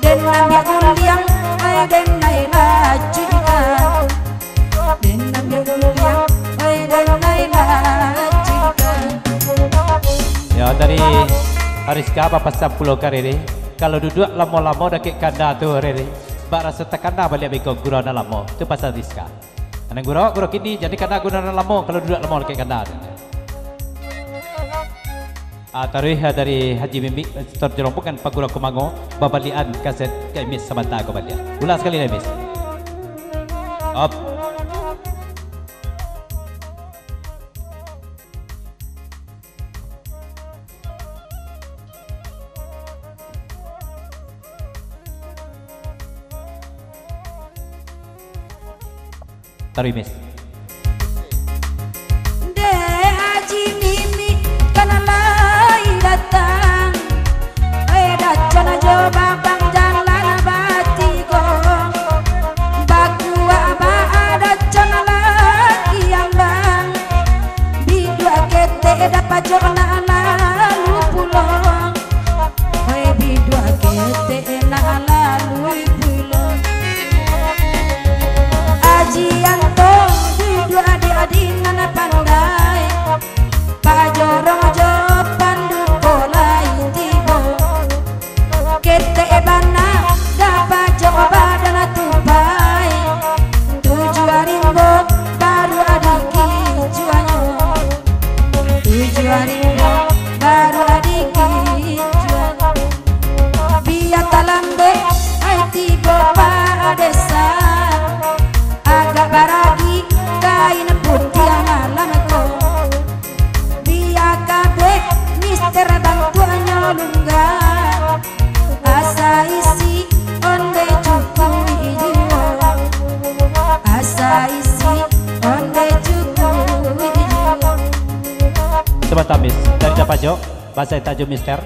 dan ambil uliang oi dan naik lacikan, dan ambil uliang oi dan naik lacikan. Ya dari Ariska bapak 10 kariri kalau duduk lama-lama dah kek kanda tu riri bak rasa tekanda balik biko gurana lama tu pasal Ariska. Anak guru kini jadi kanda gurana lama kalau duduk lama kek kanda. Tarikh dari Haji Mimi terjerompokan Pak Guru Kumango babalian kaset kaimis sebentar kembali. Ulang sekali Miss. Up. Tarikh Miss. De Haji Mimi kan lai datang, oi dacon aja babang jalan batigo, baku aba ada con lagi yang bang, bidua kete dapat jona lalu pulang, oi bidua kete na lalu pulang. Ajianto duduk adik-adik nana pandai, pajorong jo panduko lain tibo, kete bana dapat jo badan tupai, tujuan rimbo baru adik juanyo, tujuan rimbo baru adik juanyo, biar talambe ai tibo pada desa. Agak baragi kain putih malam ko, biar kabe mister bantuannya lungga, asa isi onde cukui jiwa, asa isi onde cukui jiwa. Sebentar Miss dari Dapajo bahasa tajuk mister.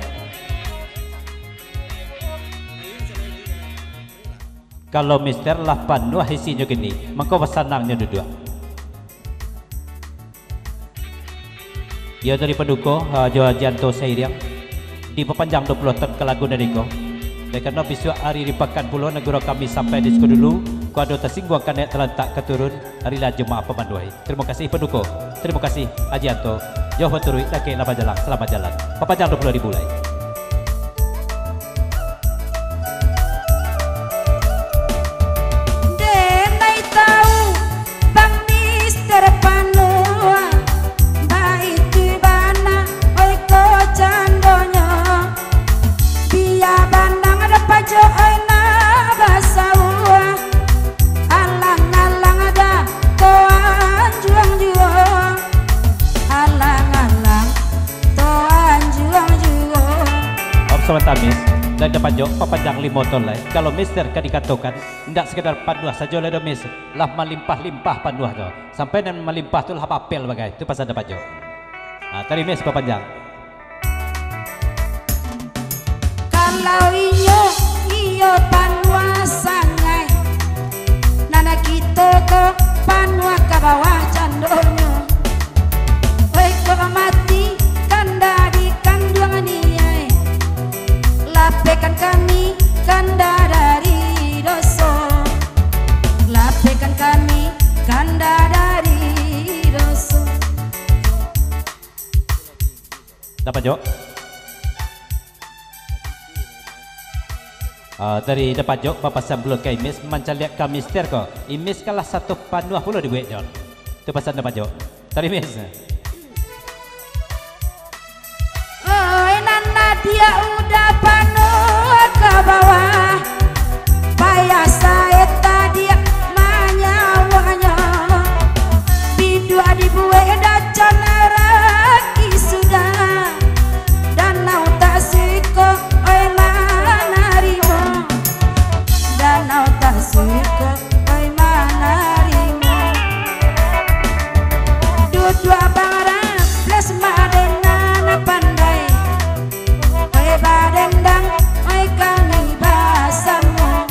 Kalau mister lah penuh isinya gini, maka senangnya duduk. Ya dari penduko Jawa Janto Sairiang di pepanjang 20 tahun ke lagu Neriko. Dan karena besok hari di Pekan Pulau negara kami sampai di situ dulu. Kuado tersinggung kan terletak keturun harilah jemaah pemanduai. Terima kasih penduko, terima kasih Ajianto. Jauh turut lagi lama jalan, selamat jalan. Pepanjang 20.000 lagi. Alang-alang toan juang juang pajok papanjang limotol lah. Kalau mister kan dikatakan tidak sekedar panuah saja oleh domis, lah melimpah-limpah panuah tu. Sampai dan melimpah tu lah papel bagai. Itu pasal ada pajok. Nah, tadi mes papanjang. Kalau iyo panuah sangai, nana kita ke panuah ke bawah candolnya. Woi kau mati kanda di kandungan ini, lapekan kami kanda dari dosa, lapekan kami kanda dari dosa. Dapat jok? Dari dapat jok bapak sebelum ke imis mencaliak ke mister ko. Imis kalah satu panuah pula dibuat John. Itu pasal dapat jok. Dari imis. Oh, nana dia udah panuh ke bawah, payah saya tadi manyawanya. Bidua dibuat dacan raki sudah, danau tak siko oi manarimo, danau tak siko oi manarimo. Dua barang plus madena pandai, oi badendang oi kami basamu,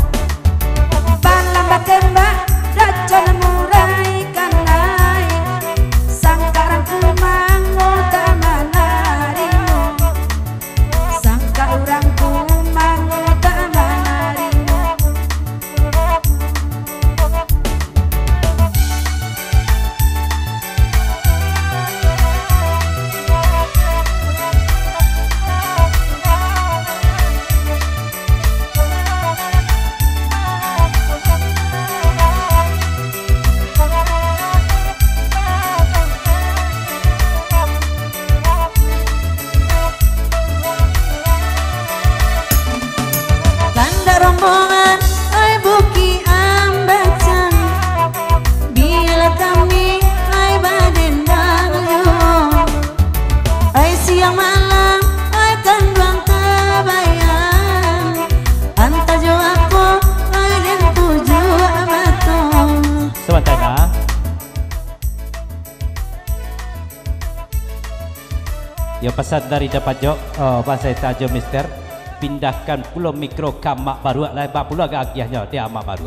balam batembak dacan murai kanai, sangkarang kumango tamanarimo, sangka urang kumango tamanarimo. Tanda rombongan, oi buki ambacang, bila kami, oi badendang yo, oi siang malam, oi kanduang kebayang, antar jo aku, oi den tuju abatong. Sebentar. Ya pasal dari dapat jok, pasal tajo mister. Pindahkan pulau mikro ke mak baru lah, pulau agak agiahnya dia mak baru.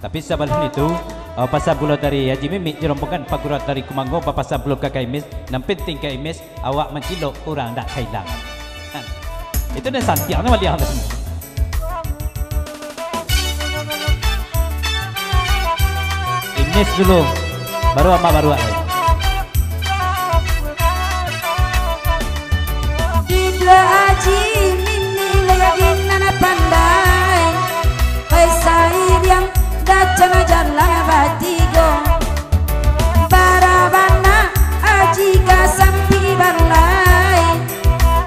Tapi sebelum itu pasal pulau dari Haji Mimik dirombongan pagurat dari Kumanggo pasal pulau ke Kaimis, nam penting Kaimis awak mencilok orang dak hilang. Itu dah santiang nama dia. Imis dulu, baru ama baru lagi. Didua aji nana pandai, oi sairiang dacan jalan batigo, barabana aji kasampi barlai,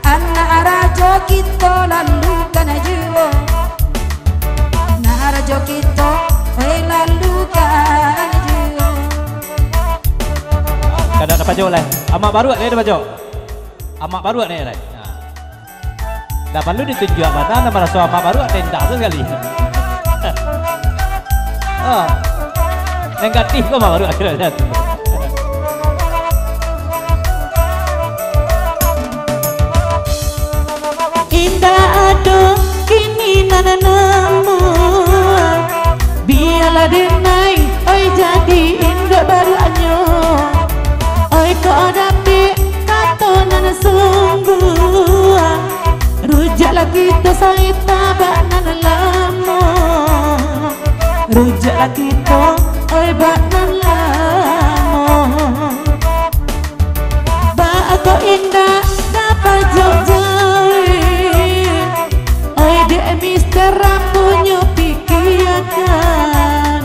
anak rajo kita lalu kana juo, na rajo kita oi lalu kana juo. Kadang dapat jauh lah. Amak baru ni dapat jauh. Amak baru ni lah. Dah perlu ditunjuk mana nama rasa amak baru tenda sekali. Negatif kau amak baru akhirnya. Indah aduh kini nana nemu, biarlah denai oi jadi indah baru anyo, oi kau dapat kata nana sungguh, rujaklah kita saya tabak nana lama, rujaklah kita oi bak nana lama, bak aku indah dapat jauh-jauh, oi dek mister punya pikirkan.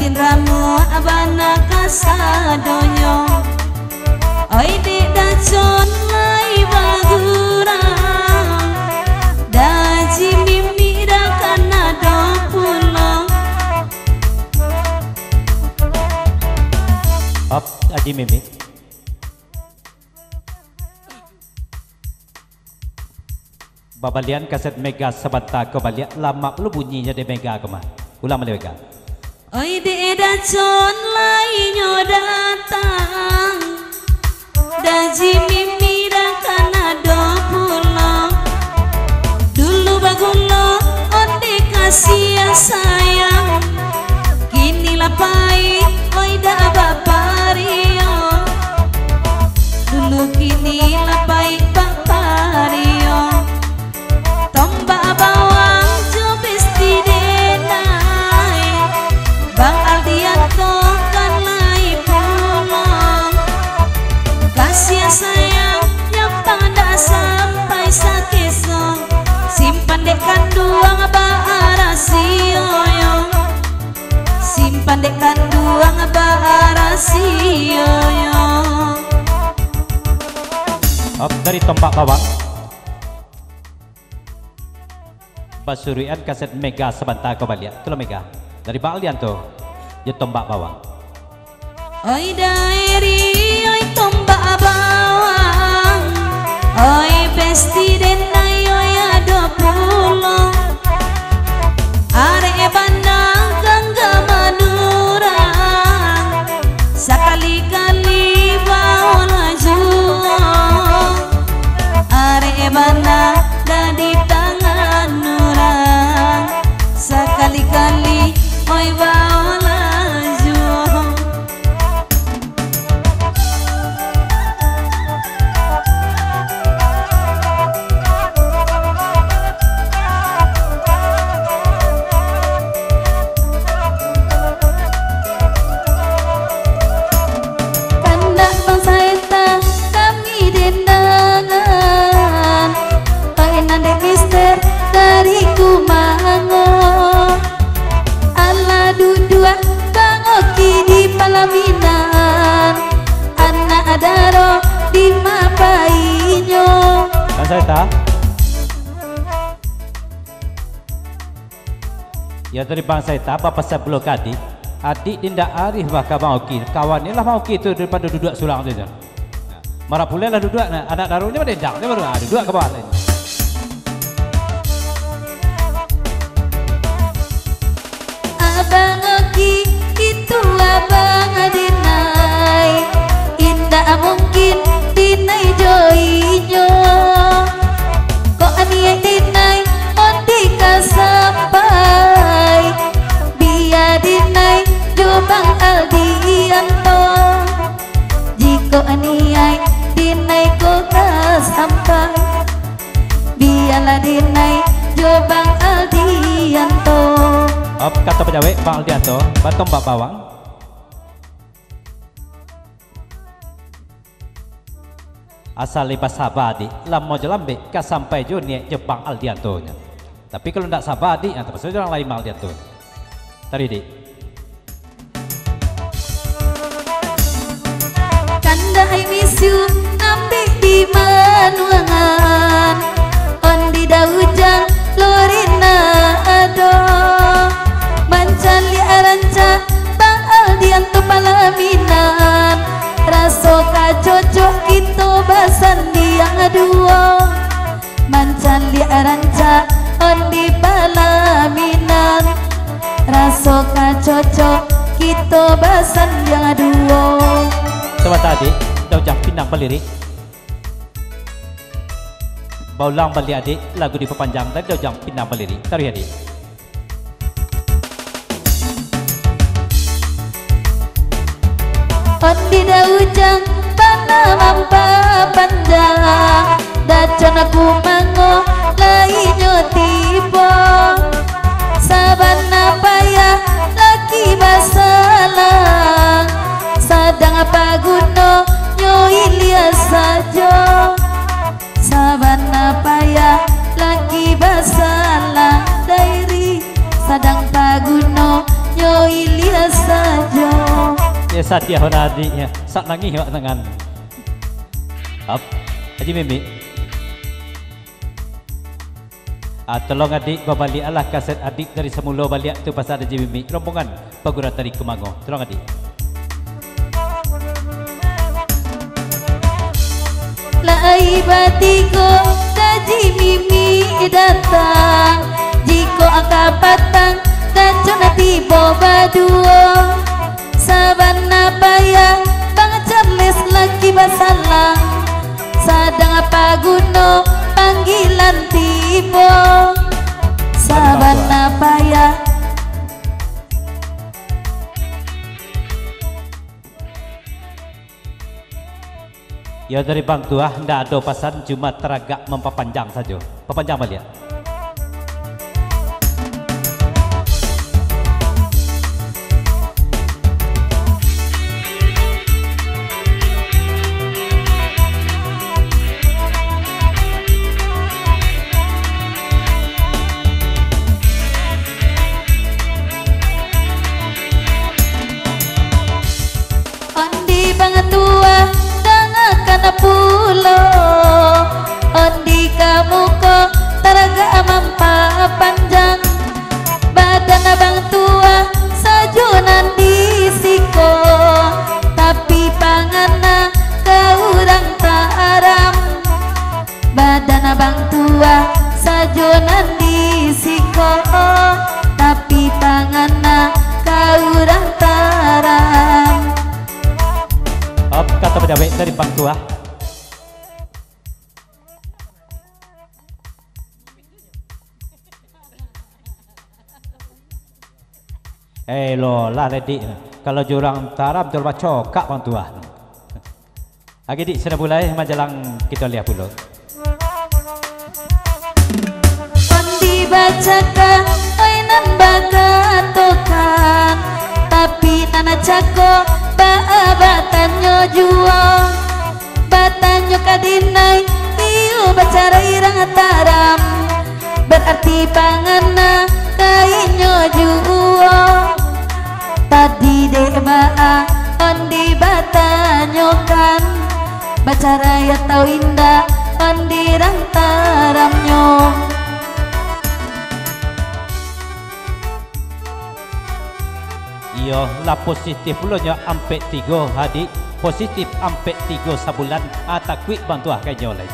tin ramu abana kasadonyo oi di dacon lai bagura daji mimi da kanado pulo Up aji mimi babalian kaset Mega Sabanta kebalik lama lu bunyinya di Mega kemana ulang balik Mega oi di dacon lai nyo datang daji mimi da kanado pulo dulu bagulo onde kasih sayang kini lapai oi da bapario dulu kini lapai bapario tombak bawang jobis di denai Bang Aldianto kan lai pulang kasih sayang yang pada sampai sakeso simpan dek kanduang baarasio simpan dek kanduang baarasio Up dari tombak bawang Basurian kaset Mega Sabanta kebalik itulah Mega dari Bang Aldianto ya tombak bawang oi daeri oi tombak bawang oi besti denai oi ada pulo are bandang gangga madura sekali-kali bawa jual are bandang dari tangan nurang sekali-kali oi bawa jual kandak bangsa eta kami dendangan oi nande mister dari kumango ala dudua bang oki di palaminan anak adaro di mapainya dan saya tak ya dari Bang Saita Bapak saya belum adik tindak arif bakal Bang Oki kawan ni lah Bang Oki tu daripada duduk sulang tu marah pula lah duduk anak darunya pada dak dia baru duduk ke bawah ni abang oki itu abang dinai indah mungkin dinai joinyo kok aniai dinai ondi kasampai biar dinai jubang Aldianto jika aniai dinai kok kasampai biarlah dinai jubang Aldianto Up kata pejawe Bang Aldianto tombak bawang asal lepas sabar di lamo jelambe ka sampai jonie Jepang Aldianto nya tapi kalau ndak sabar di terpaksa orang lain Bang Aldianto tadi di kanda I miss you ambil di manuangan on di daujang lorina ado mancali aranca Bang Aldianto palaminan raso kacocok kita basan diang dua mancali aranca on di palaminan raso kacocok kita basan diang dua coba tadi daujang pinang belirik baulang balik adik lagu di pepanjang dan daujang pinang belirik taruh adik Ondi daujang pana mampa panjang dacon aku mango lainyo tiba sabana payah laki basalang sadang apa guno nyo ilia saja sabana payah laki basalang dairi sadang paguno nyo ilia saja Ya sadia hona adiknya. Sak nangis wak tangan. Up. Haji Mimi. Tolong adik bawa balik alah kaset adik dari semula balik tu pasal ada Haji Mimi. Rombongan Pagurat dari Kemango. Tolong adik. Lai batiko Haji Mimi datang. Jiko angka patang kacuna tiba baduo. Sabana payah Bang Charles lagi basalang. Sadang apa guno panggilan tiba. Sabana payah. Ya dari Bang Tuah ndak ada pasan, cuma teragak memperpanjang saja. Perpanjang balik. Ondi Bang Tua kana pulo, ondi kamu kok teraga mampa panjang. Badan Abang Tua sajunan disiko, tapi pangana kaurang taram. Badan Abang Tua sajunan disiko, tapi pangana kaurang taram. Kata pejabat dari Bang Tuah. Lo lah redik. Kalau jurang taram jual baca kak Bang Tuah. Lagi dik sudah mulai majalang kita lihat dulu. Ondi bacakan oinan bagatokan, tapi nana cako batanyo jual. Batanyo kadinai iyo bacara irang taram. Berarti pangana kainyo jual. Tadi dek baa ondi batanyo kan, bacara ya tau indah ondi rang taramnyo. Iyo lah positif pulonya ampe 3 hadik. Positif ampe 3 sabulan. Takwi Bang Tuah kayaknya oleh.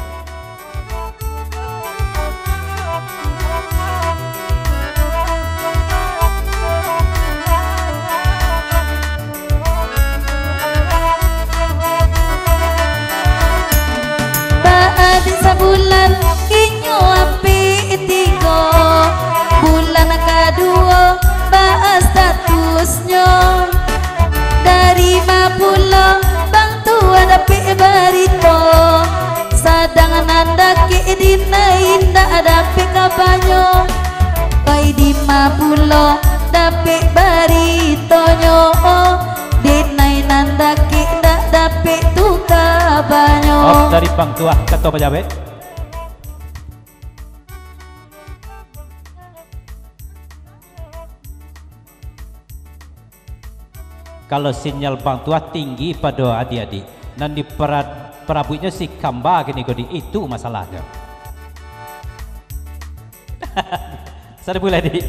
Baadi sabulan kinyo ampe 3. Bulan kedua bahas statusnya. Dari Mapulo Bang Tua dapet barito. Sadang nandaki dina indah dapet kabanyo. Koi di Mapulo dapet baritonyo. Dinai nandaki ndak dapet tu kabanyo. Dari Bang Tuah kata pejabat. Kalau sinyal Bang Tuah tinggi pada adik-adik, nanti perabunya si kamba gini godi, itu masalahnya. Saya mulai di.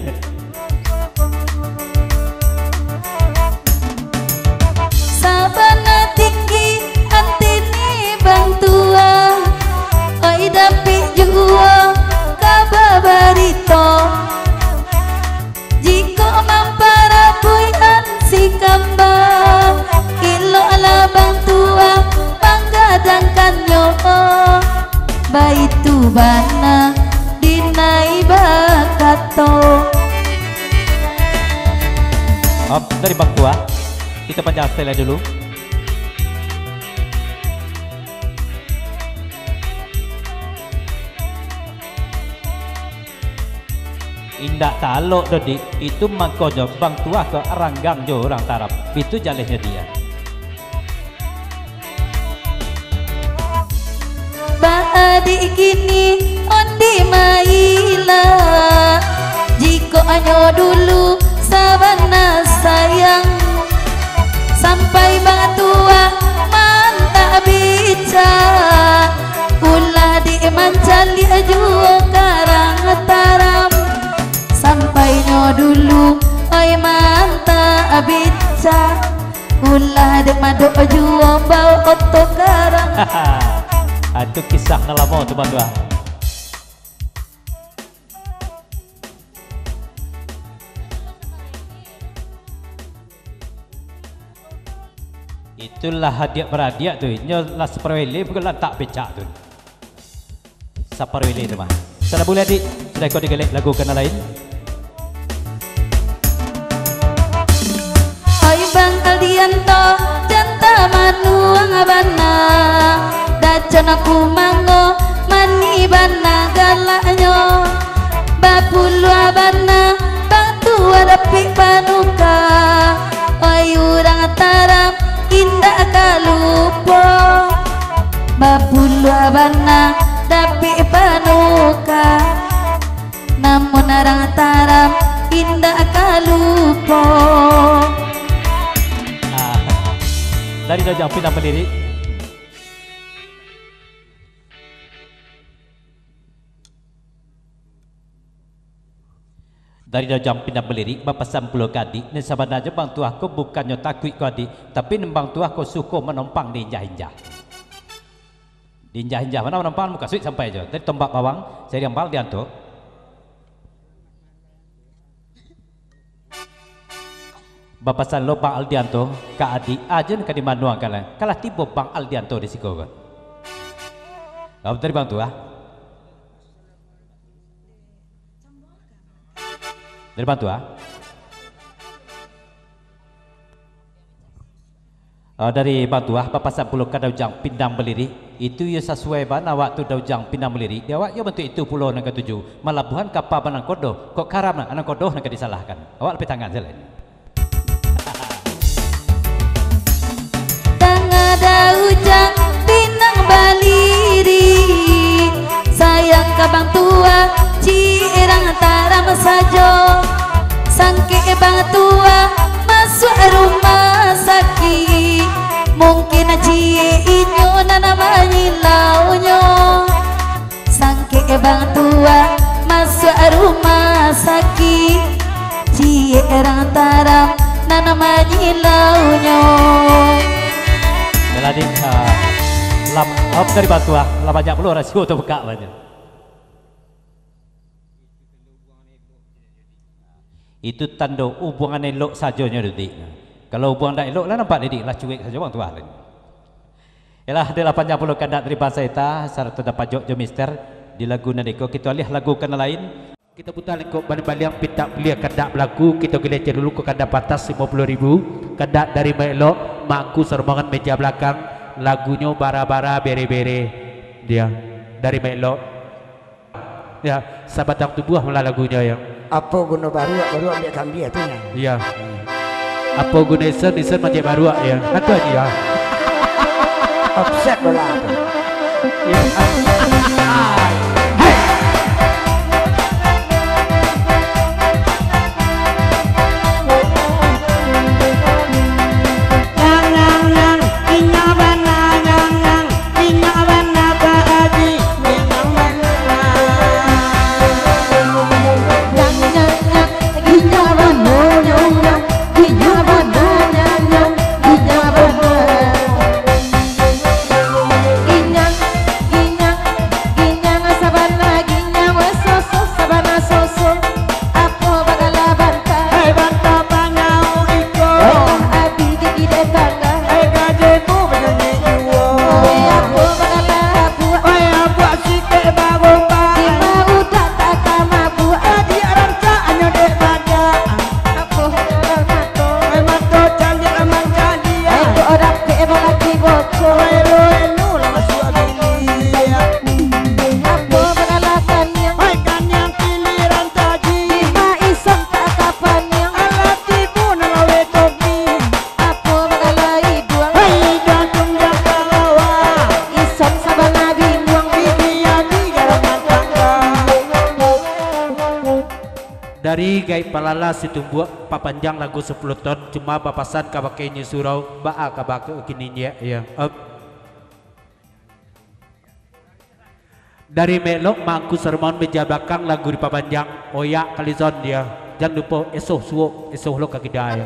Sabana tinggi antini Bang Tua, oi dapet jua kababarito. Jiko mamparabuian si kambang, kilo ala Bang Tua panggadangkanyo. Baitu bana dinai bakato. Dari Bang Tuah, kita panjang style dulu. Indah talok dodik itu mangkonya Bang Tuah ke ranggang jo orang tarap itu jalehnya dia. Baadi kini ondi maila. Jiko anyo dulu sabana sayang, sampai beca ulah dek madok jual bau oto karang. Itu kisah lama tu Bang Tua. Itulah hadiah beradik tu. Nyolah seperwele bukanlah tak becak tu. Seperwele tu mah. Sudah boleh adik. Sudah kau digelek lagu kena lain. Oi Bang Aldianto janta manuang abana dacan aku mango mani bana galaknyo bapulu abana bang tua dapik panuka oi urang taram indah kalupo bapulu abana dapik panuka namun arang taram indah kalupo. Dari Dojang Pinang Belirik. Dari Dojang Pinang Belirik Bapak Sampuluh Kadik ni sebenarnya bang tuah ko bukannya takut ko adik tapi nembang tuah ko suko menompang di injah-injah. Di injah-injah mana menompang muka suit sampai aja. Dari tombak bawang saya Bang Aldianto. Bapak Sanlo Bang Aldianto ka adik aja ka di manuang kalah tiba Bang Aldianto di siko kan. Kamu dari Bang Tua. Dari Bang Tua. Dari Bang Tua Bapak Sampuluh ka Daujang Pinang Belirik itu ya sesuai bana waktu Daujang Pinang Belirik dia awak ya bentuk itu pulau nang ketujuh malabuhan kapal banang kodoh kok karam nang kodoh nang disalahkan awak lebih tangan jalan. Daujang Pinang Belirik sayang ka Bang Tua cirang taram sajo sangke Bang Tua masuk rumah sakit mungkin cie inyo na namanyilaunya sangke Bang Tua masuk rumah sakit cirang taram na namanyilaunya. Jadi dari Batu lah banyak perlu rasio tu buka banyak. Itu tanda hubungan elok sajonya dedik. Kalau hubungan tak elok lah nampak dedik lah cuek saja bang tuah. Ialah adalah panjang perlu kandak dari bahasa kita serta dapat jok jo mister di lagu nadeko kita alih lagu kena lain. Kita putar lengkok balik pitak belia kandak berlaku kita gelecer dulu ke kandak patas 50.000 kandak dari Melok Makku serbangan meja belakang lagunya bara-bara bere-bere dia dari Melok ya sabatang tubuh malah lagunya ya apa guna baru ambil kambing itu ya iya apa guna isen macam baru ya itu aja ya offset bola tu ya dari gai palala situmbuak papanjang lagu 10 ton cuma bapasan kabakenya surau baa kabak kininya ya dari Melok Makku sermon meja belakang lagu di papanjang oyak kalizon dia jangan lupa esoh suok esoh lo kakidaya.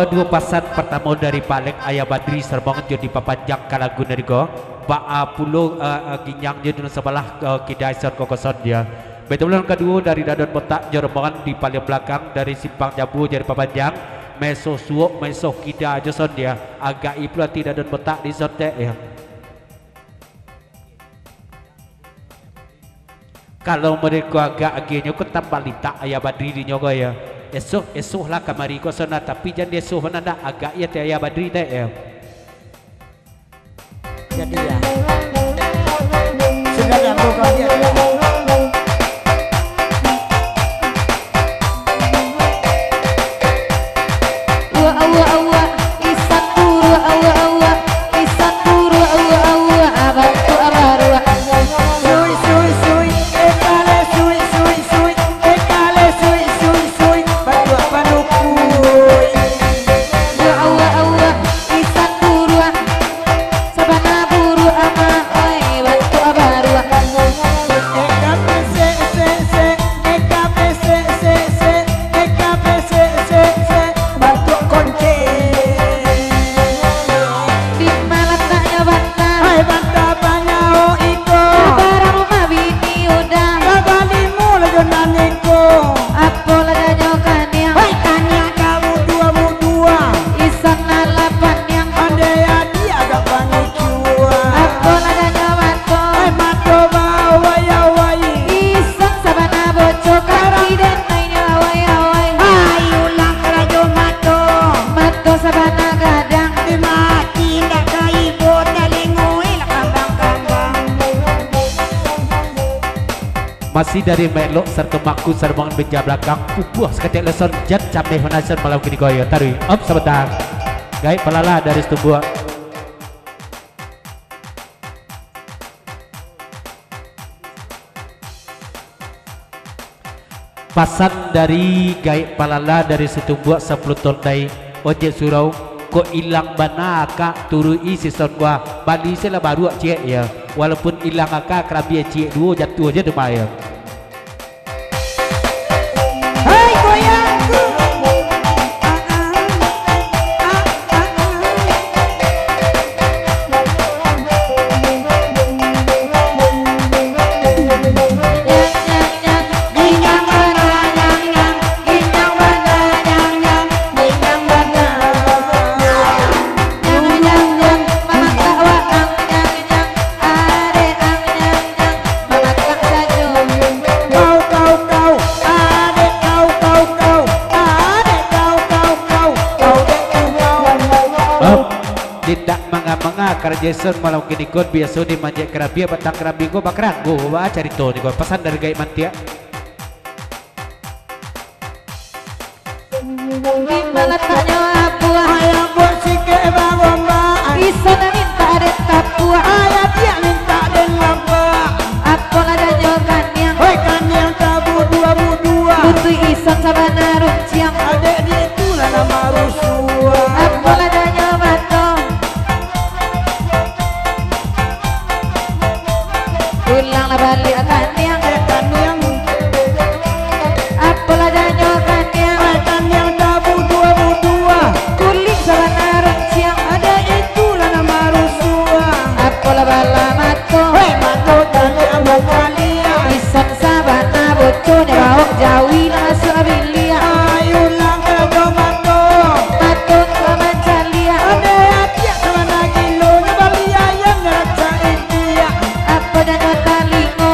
Dua pasan pertama dari Palek Ayah Badri serbangan jadi papanjang kalagu dari go. Ba pulau ginyang je dengan sebelah kidai ser kokosan dia. Betul kedua dari Dadon Botak jerbangan di paling belakang dari Simpang Jambu jadi papanjang. Meso suok meso kidai je son dia. Agak ipula tidak Dadon Botak di son ya. Kalau mereka agak aginya ke tambah litak Ayah Badri di nyogo ya. Esok lah kamari ko sana tapi jangan esok mana nak agak ya Ayah Badri deh ya. Jadi ya sudah yang bukan dia masih dari Melok serta Makku serbangan beja belakang pupuh seketik leson jet sampai menasan malam kini goyo tarui up sebentar gai pelala dari setubuh pasan dari gai pelala dari setubuh 10 tondai ojek surau kok hilang bana kak turu isi son gua bali sila baru cek ya walaupun hilang akak kerabi cek dua jatuh aja demai ya. hai goyangku Jason malam kini kon biasa di manjak kerabi batang kerabi go bakran go bawa cerita nih go pesan dari gai mantia Gimana tanya buah ayam buat si kebabomba bisa minta ada tapua ayam dia minta dan lamba aku ada nyokan yang hoi kan yang tabu dua butuh isan sabana runciang adek dia itulah nama rusua aku ada nyokan ulanglah balik akan yang apalah danyo kan yang tabu dua kulit sabana runciang ada itulah nama rusua apalah bala mato hei mato tali amal kalian isan sabana boconya bawa jawi masuk abilia ayulang kerja mato sama calia ada hati sama lagi lo nyebali ayam ngeraksa india apa danyo talingo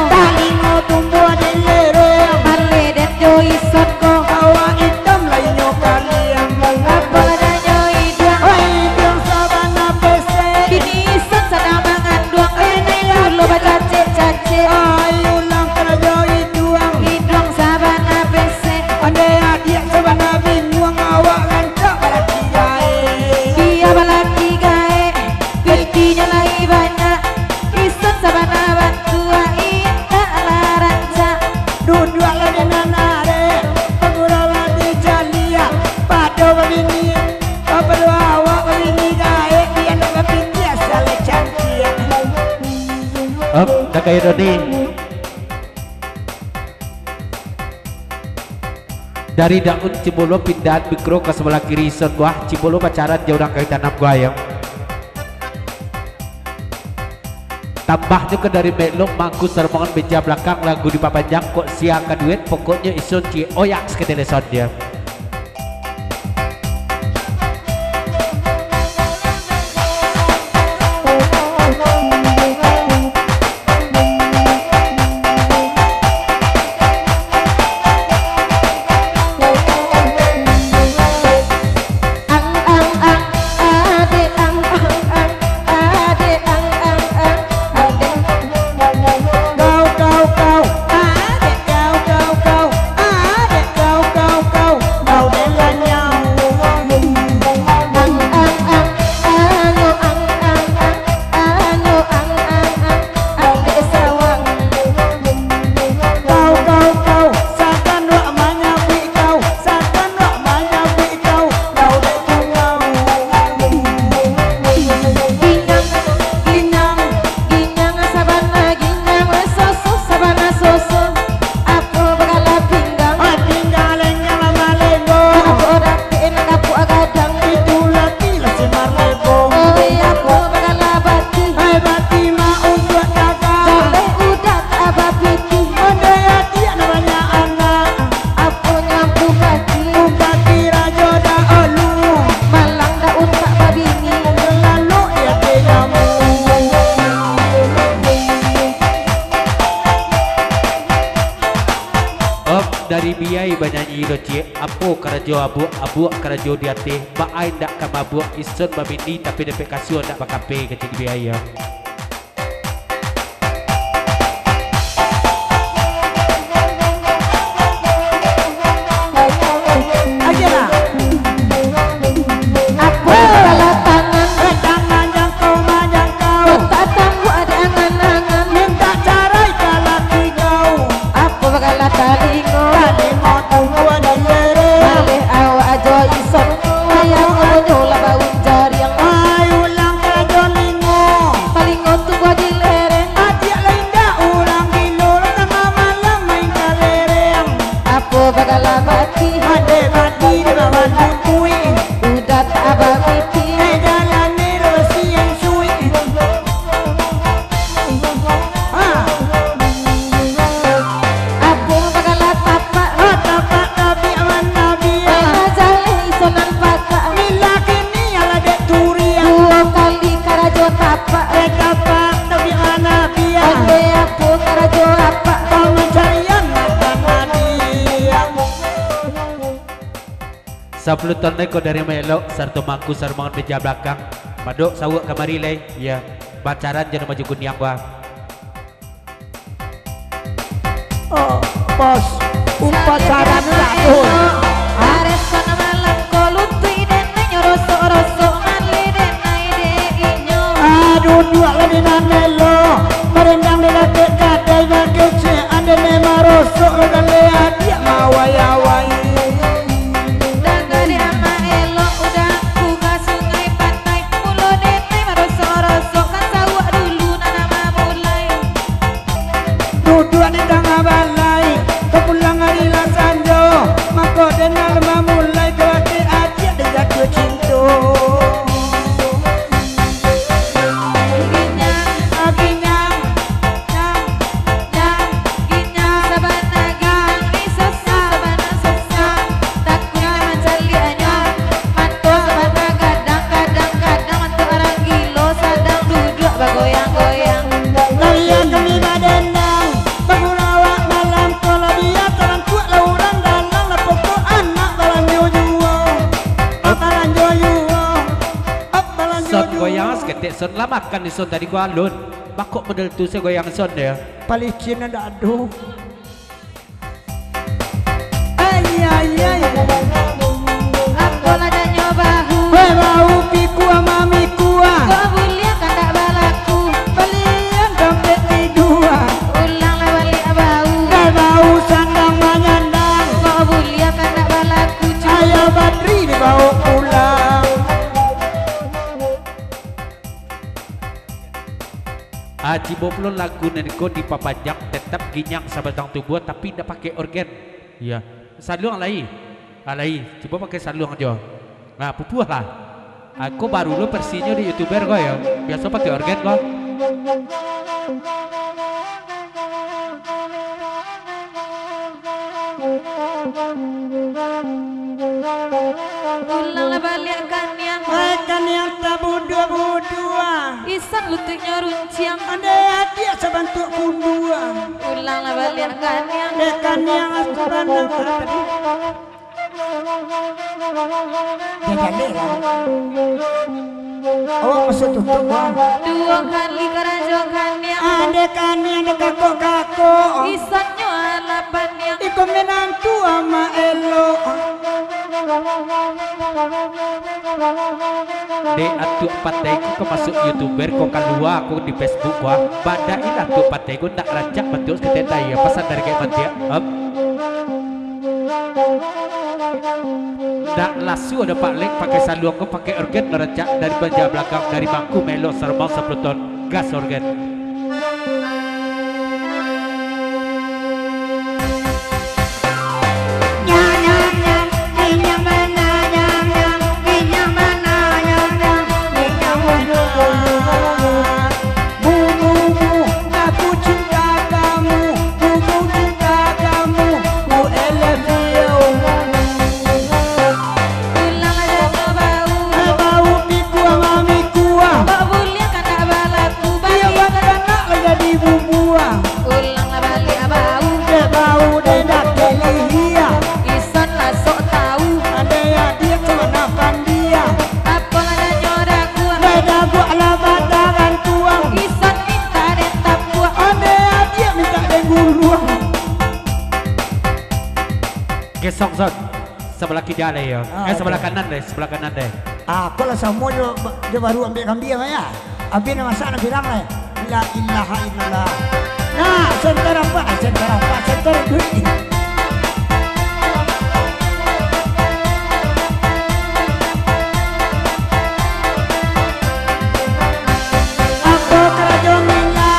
tumbuh di lereng male dan jo isan ko hawa hitam lainnya kalian apalah danyo idang hei biang sabana pese kini isan sadang mengandung ini lo baca cace ayulang kerja iduang hidung sabana pese ada hati sabana bingung awak rancak pada kiai dia balaki gae gajinya lagi banyak isan sabana bantua indah laranca duduk lagi nanare pengurala di jalia pada begini perlu awak begini gae dia nak berpikir salah cantik dah kayak Doni Dari daun Cibolo pindahan mikro ke sebelah kiri son buah Cibolo pacaran jauh dari tanam goyang. Tambahnya ke dari melok mangku sermongan beja belakang lagu di papanjang kok siang ke duit pokoknya isun ci oyak sekedele son dia. Dari biaya banyanyi doci apo karajo abu karajo diate baai ndak kamabu isun babini tapi depek kasio ndak bakape kecil biaya. Sebelum tonton ko dari melok serta mangku sermongan beja belakang madok sawuk kamari lay ya pacaran jangan maju kunyang gua. Oh bos upacara lakon ares kana malam kolutui dene nyoroso roso mali dene ide inyo aduh dua lagi nanelo merendang di laki kadai bagi ce ande ne maroso kale dia mawai-wai. Son lama kan di son tadi gua alun bakok model tu saya goyang son ya palicin ada aduh ay aku lada nyobahu bau piku ama mikua kau bulia kandak balaku balian dompet di dua ulang lah balik abau bau sandang manyandang kau bulia kandak balaku ayo badri dibawa pulang. Cibo pelon lagu naniko di papajak tetap ginyang sabatang tubuh tapi tidak pakai organ ya selalu yang lain Alai, coba pakai saluang aja. Nah, pupuh lah. Aku baru lu versinya di YouTuber kok ya. Biasa pakai organ kok. Ulang balikan yang tabu dua isan lututnya runciang. ada hadiah sebantuk kundua Ulang balikan yang dekan yang aku bandang tadi oh masuk tutup bang dua kali kerajokan yang adekan yang dekakok-kakok isannya alapan yang iku menantu ama elo Dek atuk pataiku ke masuk YouTuber kok keluar aku di Facebook gua. Badain atuk pataiku nak rancak betul ke tetai ya pesan dari kayak mantia. Dak lasu ada Pak Lek pakai saluang kau pakai organ ngerancak dari baja belakang dari bangku melo sermau 10 ton gas organ. Gesok zon sebelah kiri ada ya. Sebelah kanan deh, sebelah kanan deh. Aku lah semua dia baru ambil kambing ya. Ambil nama sana bilang lah. La ilaha illallah. Nah, sentara duit. Aku kerajaan Mila.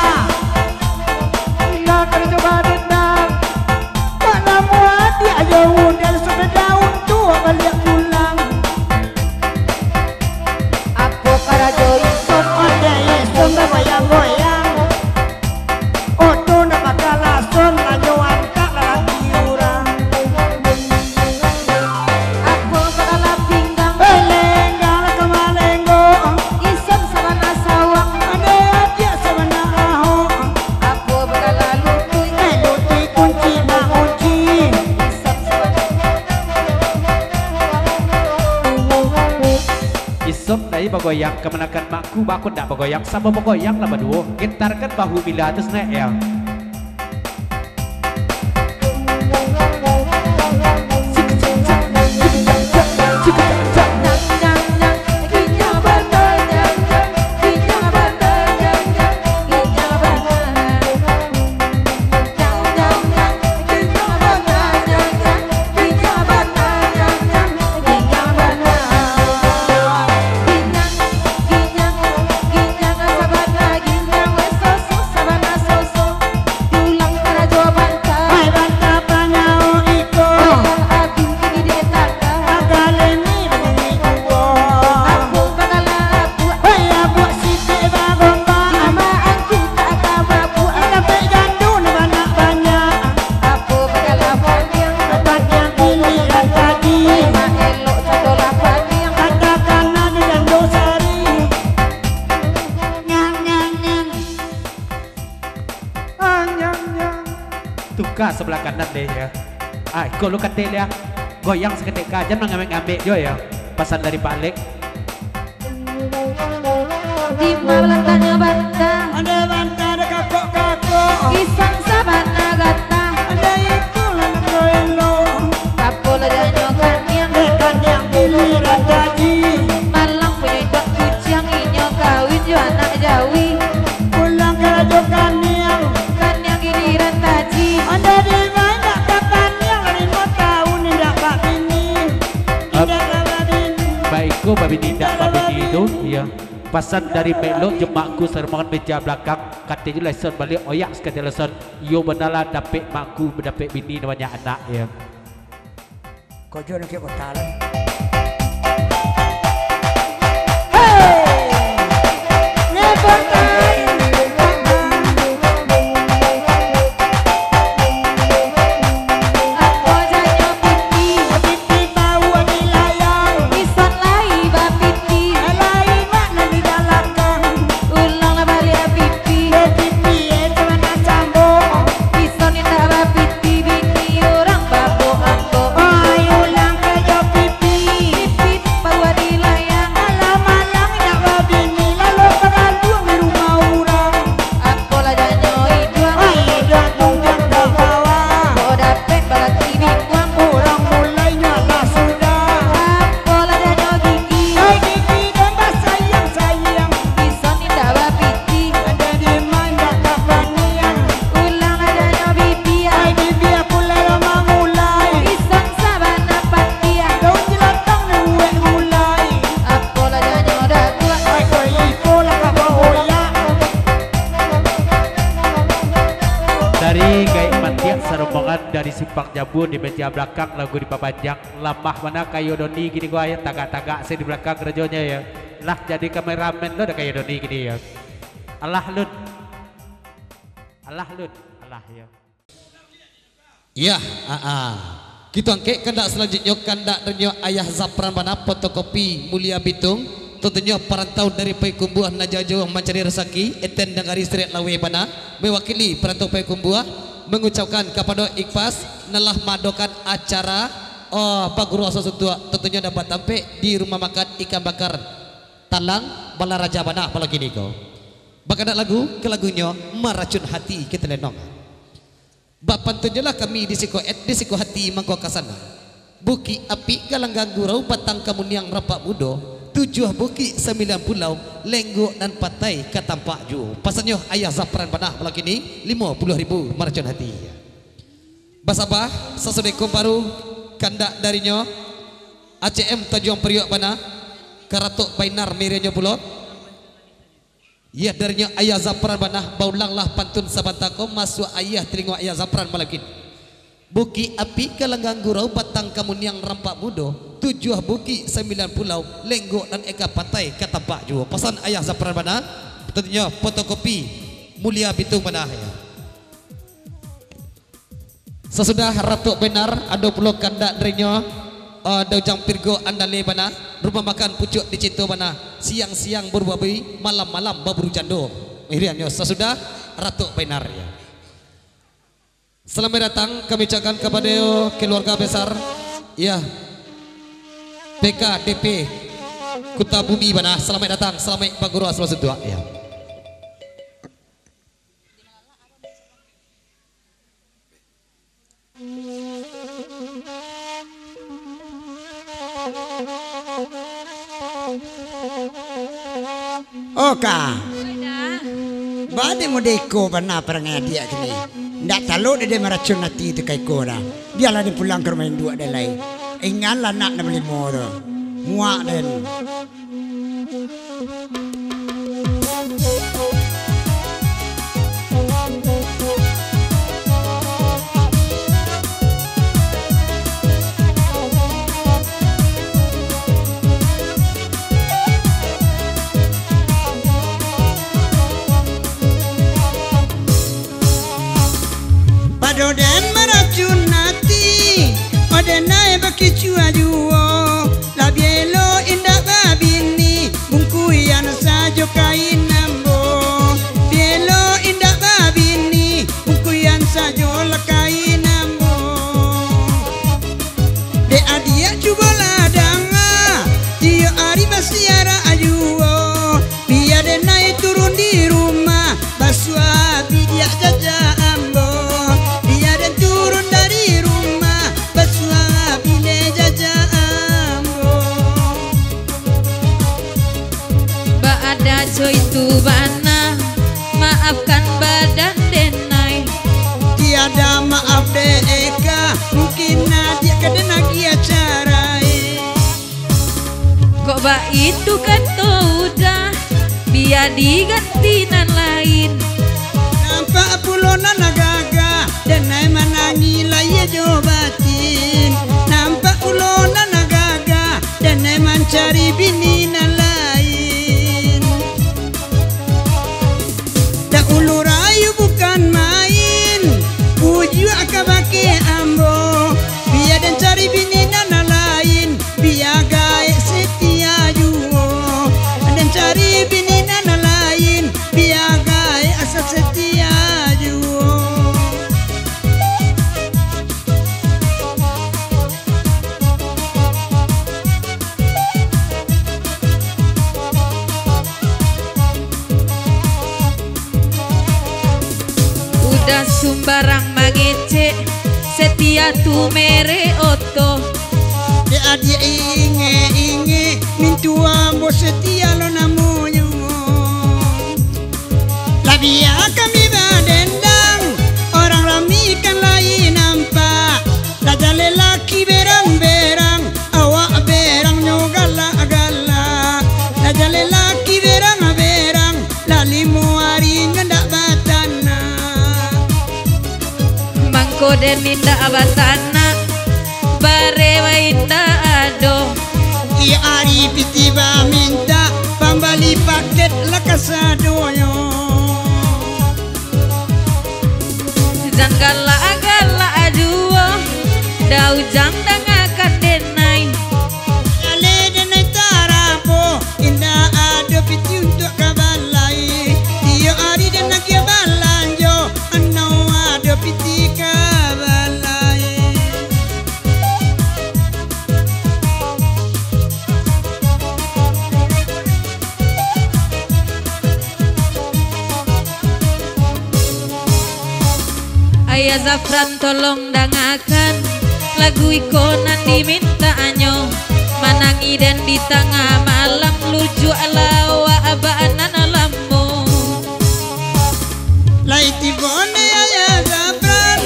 Mila kerajaan Badendang. Mana muat dia jauh dari sudah daun tua balik pulang. aku karajo isan Ada isom goyang-goyang. Oto na bakalason lanyoan ka lalaki urang. aku bakala pinggang Lenggang ka malenggo. isan sabana sawang Ada aja sabana aho. aku bakala lutuy Luti kunci na kunci. isan sabana Isop dari bagoyang kemenakan makku bakun tak bagoyang sama bagoyang lah berdua. Gentarkan bahu bila atas naik ya. Hai banta panyao iko. Agaleni bagi uwo. Hai abu siti bagomba. Sampai jandu na banyak banyak. Dapat yang giliran tadi. Katakan ada jandu sari. Nyang nyang nyang. Nyang nyang. Tukar sebelah kanan deh ya. Ikut lu katil ya. Goyang seketika aja ngambil-ngambil jo ya. Pesan dari Pak Lek. Di belakangnya bantah Ada banta ada kakok-kakok. isan sabana gata Ada itu lah elo. kapul janyokan yang Dekan yang giliran tadi. malang punya dok kucing inyo kawin jo anak jawi Pulang ke rajokan yang. kan yang giliran taji Ada di mana kapan yang 5 tahun tidak pak bini. Tidak kabar bini. Baikku babi tidak babi itu ya. Pesan dari Melo jemakku sermongan meja belakang katanya lesson balik oyak sekali lesson yo benalah dapet makku dapet bini namanya anak ya. Kau jual nak kau talan. Dari simpang jambu di meja belakang lagu di papanjang lemah mana kayu doni gini gua ya tagak-tagak saya di belakang rejonya ya lah jadi kameramen lo ada kayu doni gini ya Allah lud Allah ya ya kita angkat kandak selanjutnya kandak denyo ayah Zapran mana fotokopi Mulia Bitung tentunya perantau dari Payakumbuh Najajo mencari rezeki eten dengari street lawe mana mewakili perantau Payakumbuh mengucapkan kepada Ikhlas nalah madokan acara Paguru Asutua tentunya dapat sampai di rumah makan ikan bakar Talang Balaraja Bana apalagi nih kau bakal lagu ke lagunya Meracun Hati kita lenong bapak tunjulah kami di siko hati mangko kasana buki api galanggang gurau batang kamuniang rapak budo 7 buki 9 pulau lenggo dan patai katampak ju pasannya ayah Zapran Banah apalagi ini 50.000 meracun hati basabah sesudah baru kandak darinya ACM Tanjung Priok Banah Karatok Bainar Mirinya Pulau ya darinya ayah Zapran Banah baulanglah pantun sabantako masuk ayah telingo ayah Zapran malakin buki api kalanggang gurau batang kamuniang rampak mudo 7 buki 9 pulau lenggo dan eka patai katampak juga pesan ayah Zapran Banah tentunya fotokopi Mulia Bitung Banah ya. Sesudah Ratu Benar ada pulau kandak darinya Daujang Pirgo Andale Banah rumah makan pucuk di Cinto Banah siang-siang berbabi malam-malam baburu jando akhirnya sesudah Ratu Benar ya. Selamat datang kami ucapkan kepada keluarga besar ya PKDP Kuta Bumi Banah selamat datang selamat Pak Guru Asal Setua ya. Oka bade modeko Banah perangai dia kini ndak tahu dia meracun hati itu kai kora dia lah pulang ke rumah dua dan lain ingatlah nak beli motor muak dan Padoden meracun hati Odenai baki cua juo Labielo indah babini Bungkuyan sajo kain nambo Bielo indah babini Bungkuyan sajo kain nambo De adia cuba ladanga Tio ari basiara ajuo Biar denai turun di rumah Basua bidia jaja ambo turun dari rumah Basua bine jaja ambo Ba ada coy itu Banah maafkan badan denai tiada maaf de eka mungkin nadia kadena kia carai kok ba itu kan udah biar diganti nan lain nampak pulonan nagaga denai manangi laya jobatin nampak pulo batu mere oto. Ya dia inge mintua mo setia lo namuyo. Labia kami badendang orang rami kan lain nampak. Raja lelaki berang-berang awak berang nyo galak-galak. Raja lelaki berang-berang lalimu hari ngendak batana. Mangko den ninda abatana barewa inda ado. Ia hari pitiba minta pambali paket lakasadoyo. Jang galak-galak aduo daujang dangakan denai. Ale denai tarapo indah ada piti untuk kabalai. Dia hari dan nak ya balanjo anau ada piti kabalai. Ayah Zafran tolong dangakan lagu ikonan diminta anyo. Manangi dan di tengah malam lucu alawa abaanan alammu. Laiti bonde ayah Zafran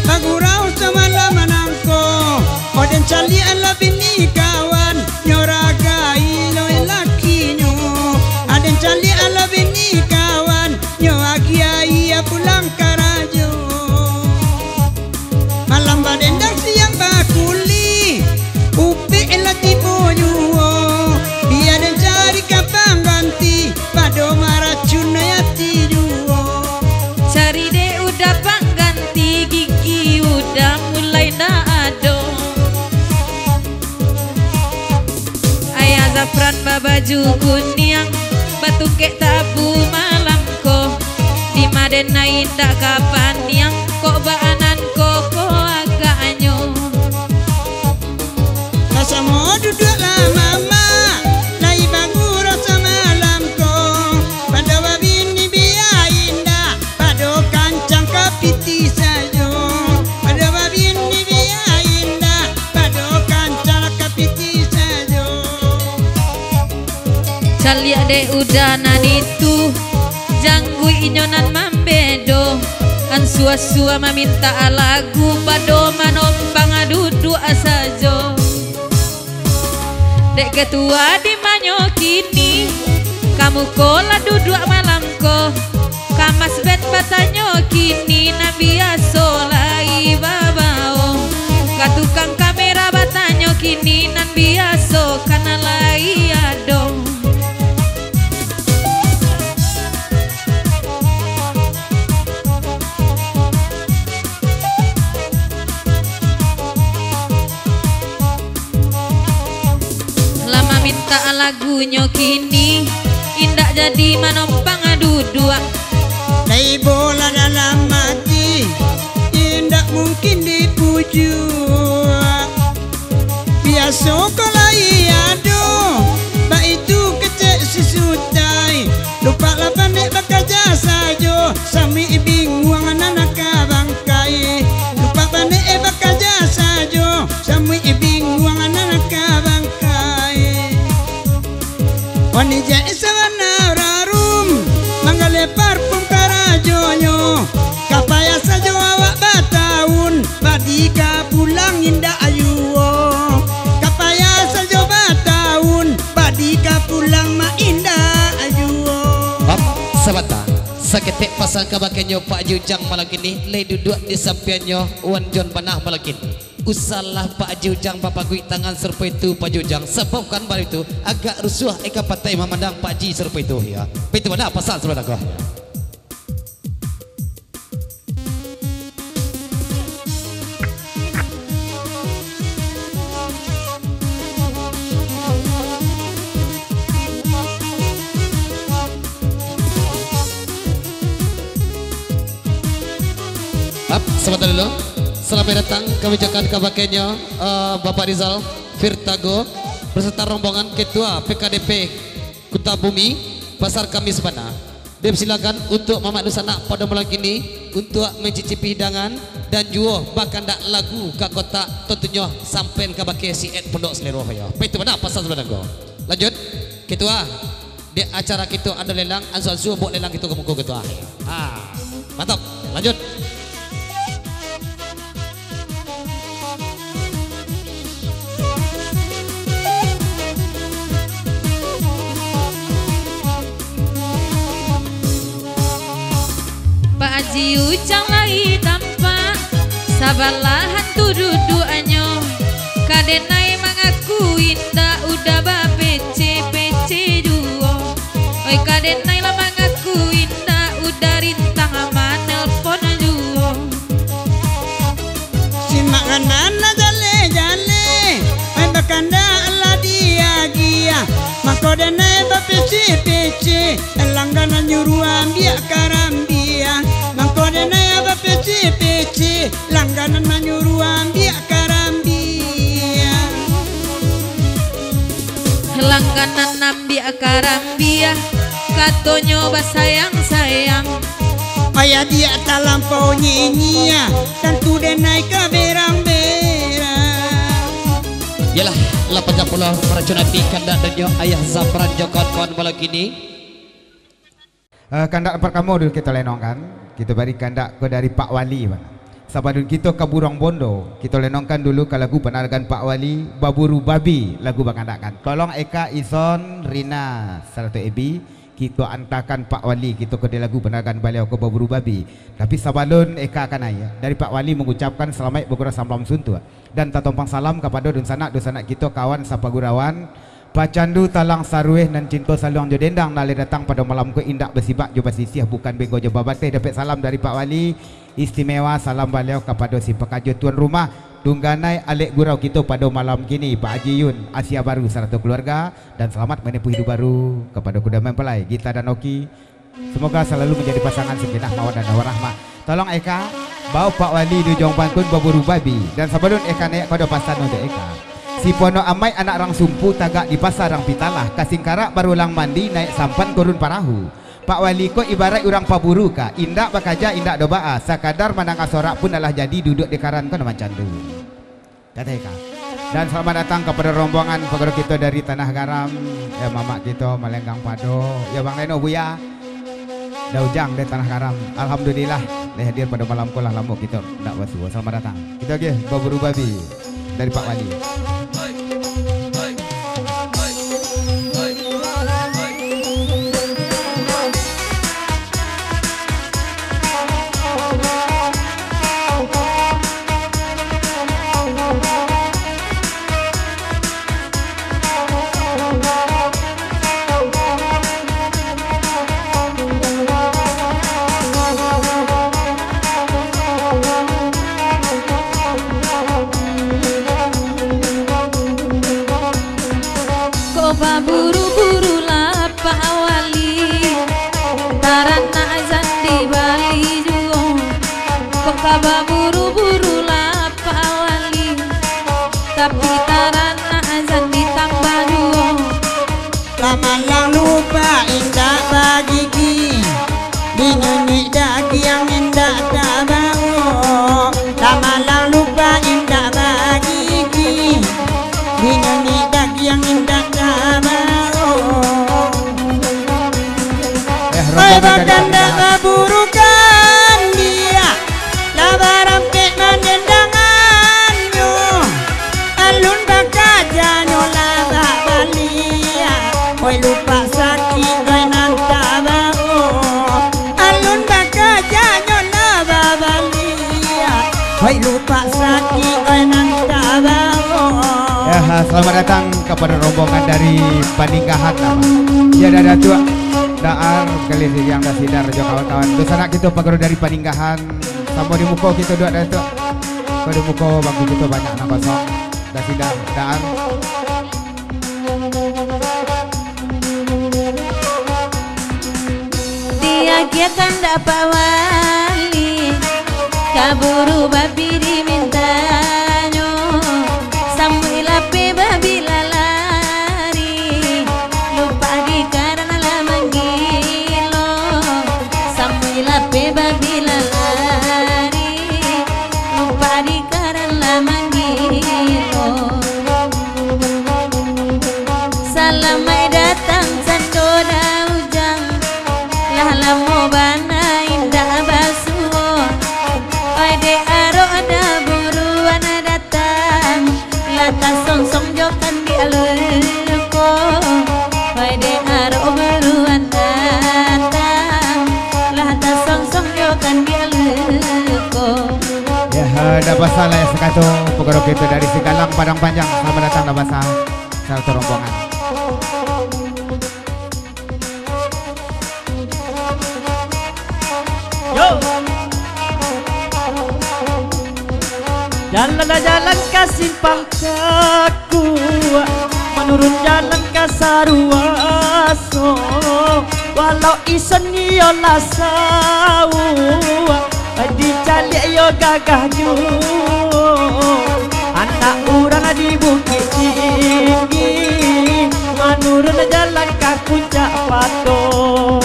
bagurau semalam manangko. Oden cali ala bini kawan nyoragai loe lakinyo. Aden cali ala bini kawan nyoagiai pulang karajo. Malam badendang siang bakuli upi elati boyuo. Dia dan cari kapang ganti pado maracun ayati duo. Cari deh udah pangganti gigi udah mulai ndak ado. Ayah Zafran babaju kuning batu kek tabu malamko. Di Madena indah kapan yang kok baanan koko agak anyo. Rasa mau duduk lama lai baguro semalamko. Pada wabini biar indah pado kancang kapiti sajo. Pada wabini biar indah pado kancang kapiti sajo. Calia de udanan itu janggui inyonan mambedo. An sua-sua meminta lagu pado manompang duduk asajo. Dek ketua di manyo kini kamu kola duduk malamko. Kamas bet batanyo kini na biaso lai babao. Katukang kamera batanyo kini nan biaso kana lai ado. Lama minta lagunya kini indah jadi manompang duduk. Lai bola dalam mati indah mungkin dipuju. Biasa kolai ado ba itu kecek sisutai. Lupa lah pandai bekerja sajo sami bingung anak bangkai. Lupa pandai bekerja sajo sami bingung anak bangkai. Wanita isawana rarum manggale parfum karajonyo. Kapaya sajo awak batahun badika pulang indah ayuo. Kapaya sajo batahun badika pulang ma indah ayuo. Sabata saketek pasang kabakenyo Pak Jujang malam kini lay duduk di sampingnya Wan John Banah malam kini. Usalah Pak Jujang Bapak gui tangan serpa itu Pak Jujang sebabkan bar itu agak rusuh eka patai memandang Pak Ji serpa itu ya. Itu mana pasal saudara kau? Sebentar dulu. Selamat datang kebijakan kabakenyo Bapak Rizal Firtago beserta rombongan Ketua PKDP Kuta Bumi Pasar Kamis Bana Silakan untuk Mamak Nusanak pada malam kini untuk mencicipi hidangan dan juga bahkan dak lagu ke kota tentunya sampai ke bakai si Ed Pondok Selero ya. Itu mana pasal sebenarnya go. Lanjut ketua di acara kita ada lelang azal buat lelang kita ke muka ketua. Mantap. Lanjut. Pak Haji Ucang lagi tampak sabarlah hantu duduannya kadenai mengaku indah udah ba PC duo oi kadenai lah mengaku indah udah rintang ama nelpon duo si makanan jale ai bakanda ala dia makodenai ba PC langganan nyuruh dia karambia mangkodena ba PC langganan nyuruh dia karambia langganan nambia karambia katonyo ba sayang ayah dia tak lampau nyinyia dan tude naik ke berang-berang Yalah 80 meracunati kandak dan yo ayah Zafran Jokon kon malam kini. Kandak pertama dulu kita lenongkan, kita beri kandak ke dari Pak Wali. Sabadun kita ke Burong Bondo, kita lenongkan dulu ke lagu penarikan Pak Wali, Baburu Babi, lagu bakandakan. Tolong Eka, Ison, Rina, Salatu Ebi, kita antarkan Pak Wali, kita ke lagu penarikan beliau ke Baburu Babi. Tapi sabadun Eka akan ayah, dari Pak Wali mengucapkan selamat berkurang salam suntu. Dan tatompang salam kepada dosanak kita kawan sapagurawan. Pacandu talang sarueh nan cinta saluang jo dendang nale datang pada malam ke indak bersibak jo basisih bukan bego jo babate dapat salam dari Pak Wali istimewa salam beliau kepada si pekajo tuan rumah tungganai alek gurau kita pada malam kini Pak Haji Yun Asia Baru serta keluarga dan selamat menempuh hidup baru kepada kuda mempelai Gita dan Oki semoga selalu menjadi pasangan segenah mawaddah dan warahmah. Tolong Eka bawa Pak Wali di Jong Pantun Baburu Babi dan sabadun Eka naik pada pasan untuk Eka. Si Pono Amai anak rang sumpu tagak di pasar rang pitalah kasingkarak barulang mandi naik sampan turun parahu. Pak Wali ko ibarat orang paburu ka indak bakaja indak dobaa sakadar manang asorak pun adalah jadi duduk di karan ko naman candu. Kata Eka. Dan selamat datang kepada rombongan pegawai kita dari Tanah Garam ya mamak kita Malenggang Pado ya Bang Leno Buya Daujang dari Tanah Garam. Alhamdulillah hadir pada malam kolah lambok kita ndak wasu. Selamat datang. Kita lagi Baburu Babi dari Pak Wali. buru-buru lah Pak Wali Tarana azan di Bali juga kok kabar buru-buru lah Pak Wali tapi tarana azan ditambah juga lama lang lupa indah bagi dinyanyi dagi yang indah tak mau lama lang lupa indah bagi dinyanyi dagi yang indah tak mau oi bahkan tak keburukan dia labaran ke mandendangannya alun bakajanyo laba balia oi lupa sakit oi nantabao alun bakajanyo laba balia oi lupa sakit oi nantabao. Ya, selamat datang kepada rombongan dari Paninggahan. Ya, ada tua Daar kali yang dah sidar jo kawan-kawan. Terus anak kita pagaro dari Paninggahan. Sama di muka kita dua dah tu. Pada muka bangku kita banyak anak kosong. Dah sidar Daar. dia giatan dapat wali kaburu babi dimintanyo sambil api babi lalari lupa di karena lah manggilo song jokan di aluko Wai de aro beruan datang Lata song jokan di aluko Ya, ada basah lah ya sekato pokok kita dari Sigalang Padang Panjang. Selamat datang dah basah satu rombongan. Yo. Jalan ke simpang kaku, menurun jalan ke Saruaso. Walau ison yo lasau, dicalik yo gagahnya. Anak orang di bukit tinggi, menurun jalan ke puncak patung.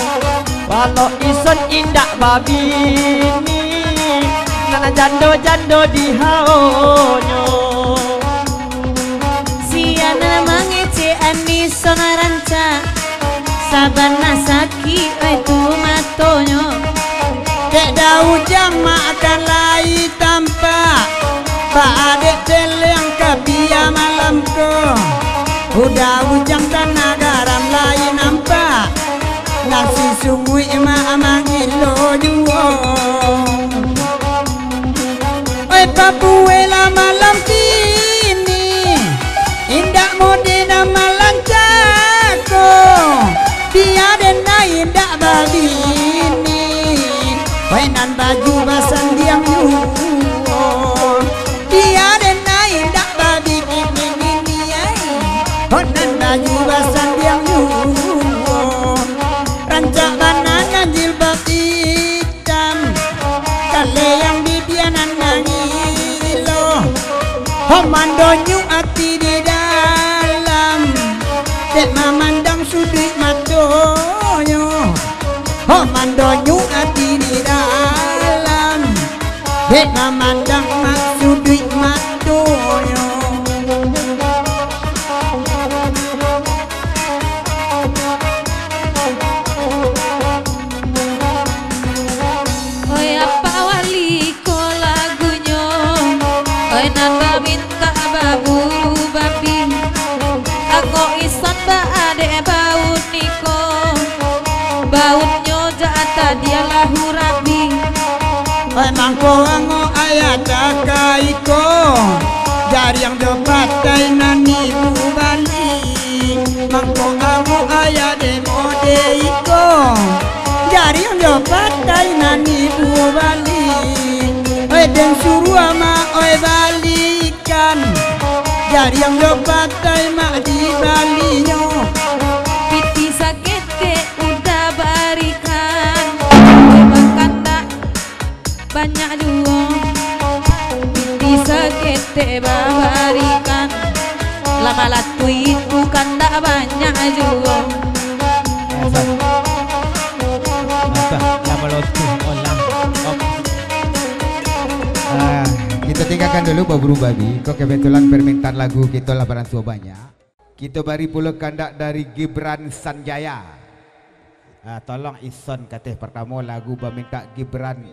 Walau ison indak babini, nana jando di haonyo. Siana mangece ani sonaranca Sabana saki itu matonyo Dek daujang makan lai tampak Pak adek celeng kabia malam ko Udah ujang tanah garam lai nampak Nasi sungguh emak gilo juo Oi papuela malam kini Indak modena malam cako Dia dena indak babini Oi nan baju basan diam juo Dia dena indak babini Oi nan baju basan diam juo Rancak banana jilbab hitam Kale yang bibianan nangilo Homandonyu hati di dalam Dek memandang sudut matonyo Homandonyu hati di dalam Dek memandang sudut matonyo Oi apa wali ko lagunya Oi namba minta baburu babi Aku ison ba ade baut niko Bautnya jata dia lahu rabi Oi mangko ango ayat kaiko Jari yang dopatai nani bubali Mangko ango ayat demode iko Jari yang dopatai nani bubali Oi den suruh ama oi balikan Jari yang dopatai mak di balinyo Piti sakete udah barikan Oi bakanda banyak dua Piti sakete babarikan Lama latu itu kanda banyak juga Kita tinggalkan dulu baburu babi. Kok kebetulan permintaan lagu kita labaran suah banyak. Kita bari pula kandak dari Gibran Sanjaya. Tolong ison kateh pertama lagu meminta Gibran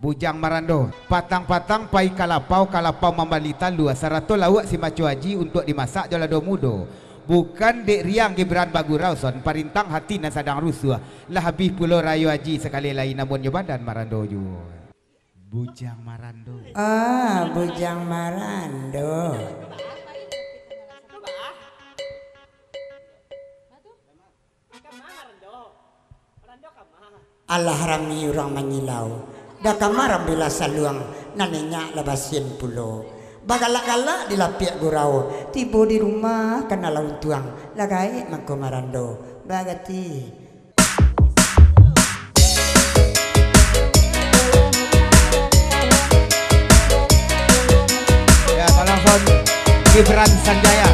Bujang Marando. Patang-patang pai kalapau mambalita luas sarato lawak si macu haji untuk dimasak jolado mudo. Bukan dek riang Gibran Bagurau son parintang hati dan sadang rusuh. Lah habis pulau rayu haji sekali lain namun badan Marando ju. Bujang Marando. Ah, Bujang Marando. Allah rami orang menyilau. Dah kamar bila saluang nanenya labasin pulo. Bagalak-galak di lapiak gurau. Tiba di rumah kena laun tuang. Lagai mangko Marando. Bagati. Gibran Sanjaya.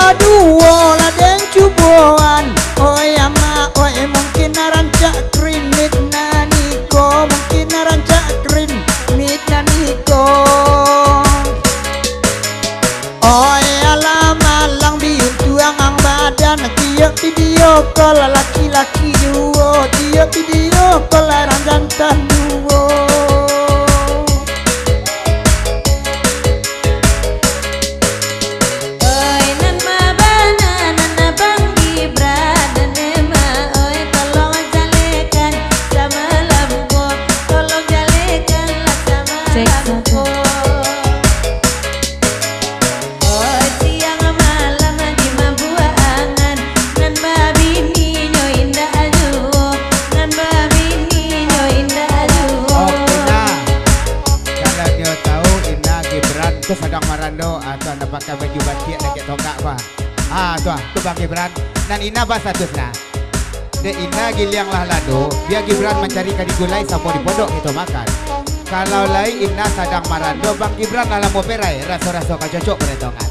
kedua laden cubuan. Oh ya ma, oh mungkin rancak krim midna niko, mungkin rancak krim midna niko. Oh ya lama lang biun tuang ang badan, tiap video call laki-laki duo, tiap video call orang jantan duo. Terus sedang marando atau anda pakai baju batik dan tonggak apa? Tu bang Gibran. Dan ina apa statusnya? De ina giliang lah lado. Dia Gibran mencari kadi gulai sama di pondok itu makan. Kalau lain ina sedang marando, bang Gibran dalam operai rasa-rasa kacocok peretongan.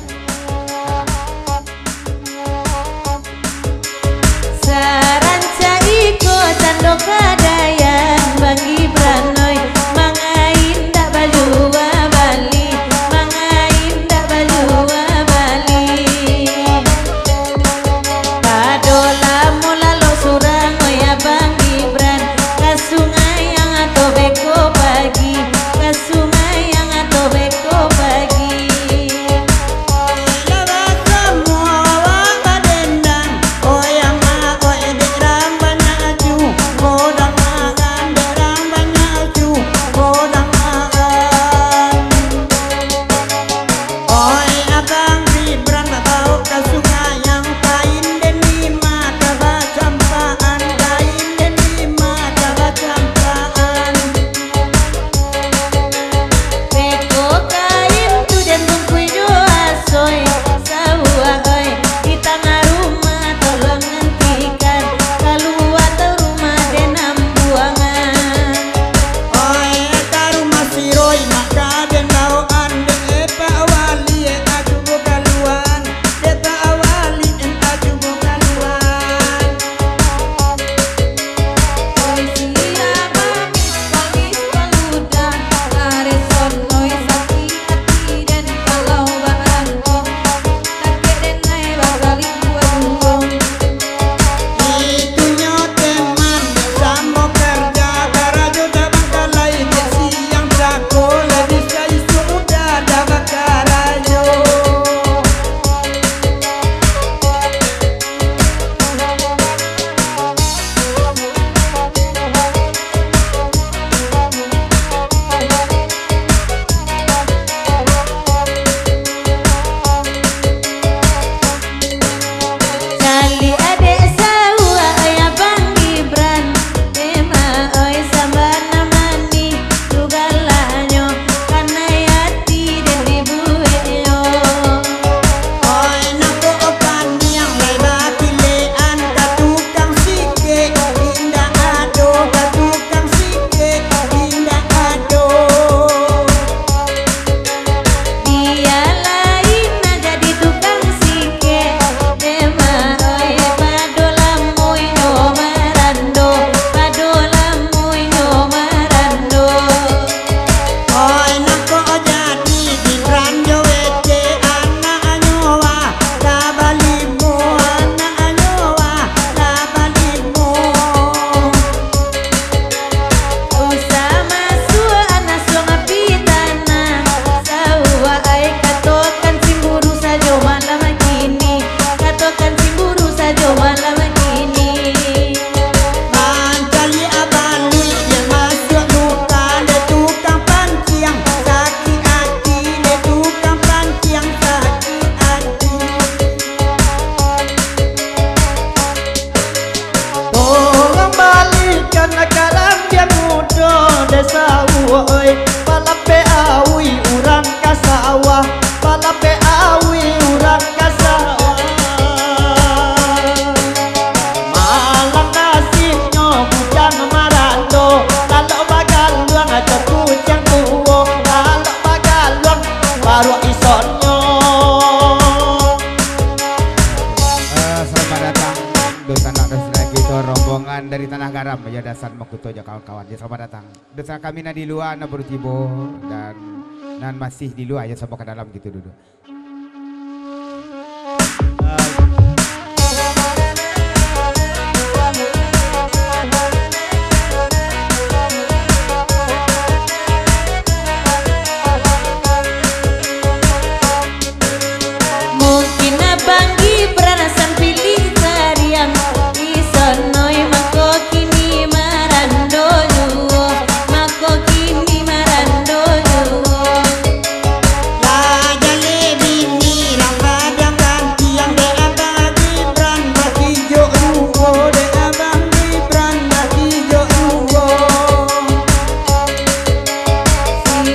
Saranca iko tando kadayan bang Gibran noy mangain dak baju Bali. maram ya dasan makuto aja kawan-kawan ya selamat datang. Desa kami na di luar na bercibo dan nan masih di luar ya sampai ke dalam gitu dulu. Mungkin abang Gibran asal pilih tarian isonoi mako kini marando nyuwo mako kini marando nyuwo Raja lebini lang padang ganti yang de abang Gibran bakijo ruwo de abang Gibran bakijo ruwo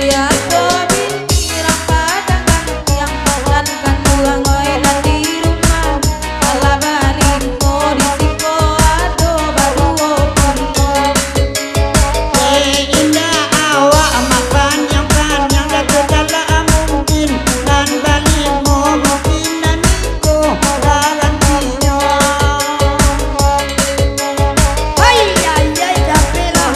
siapa bini rampadang ganti yang makan kan dua ngoelan di rumah ala balik risiko ado baru opunto indah awak makan yang dah dalam mungkin dan balimu mungkin dan niko garantinya hai dapelah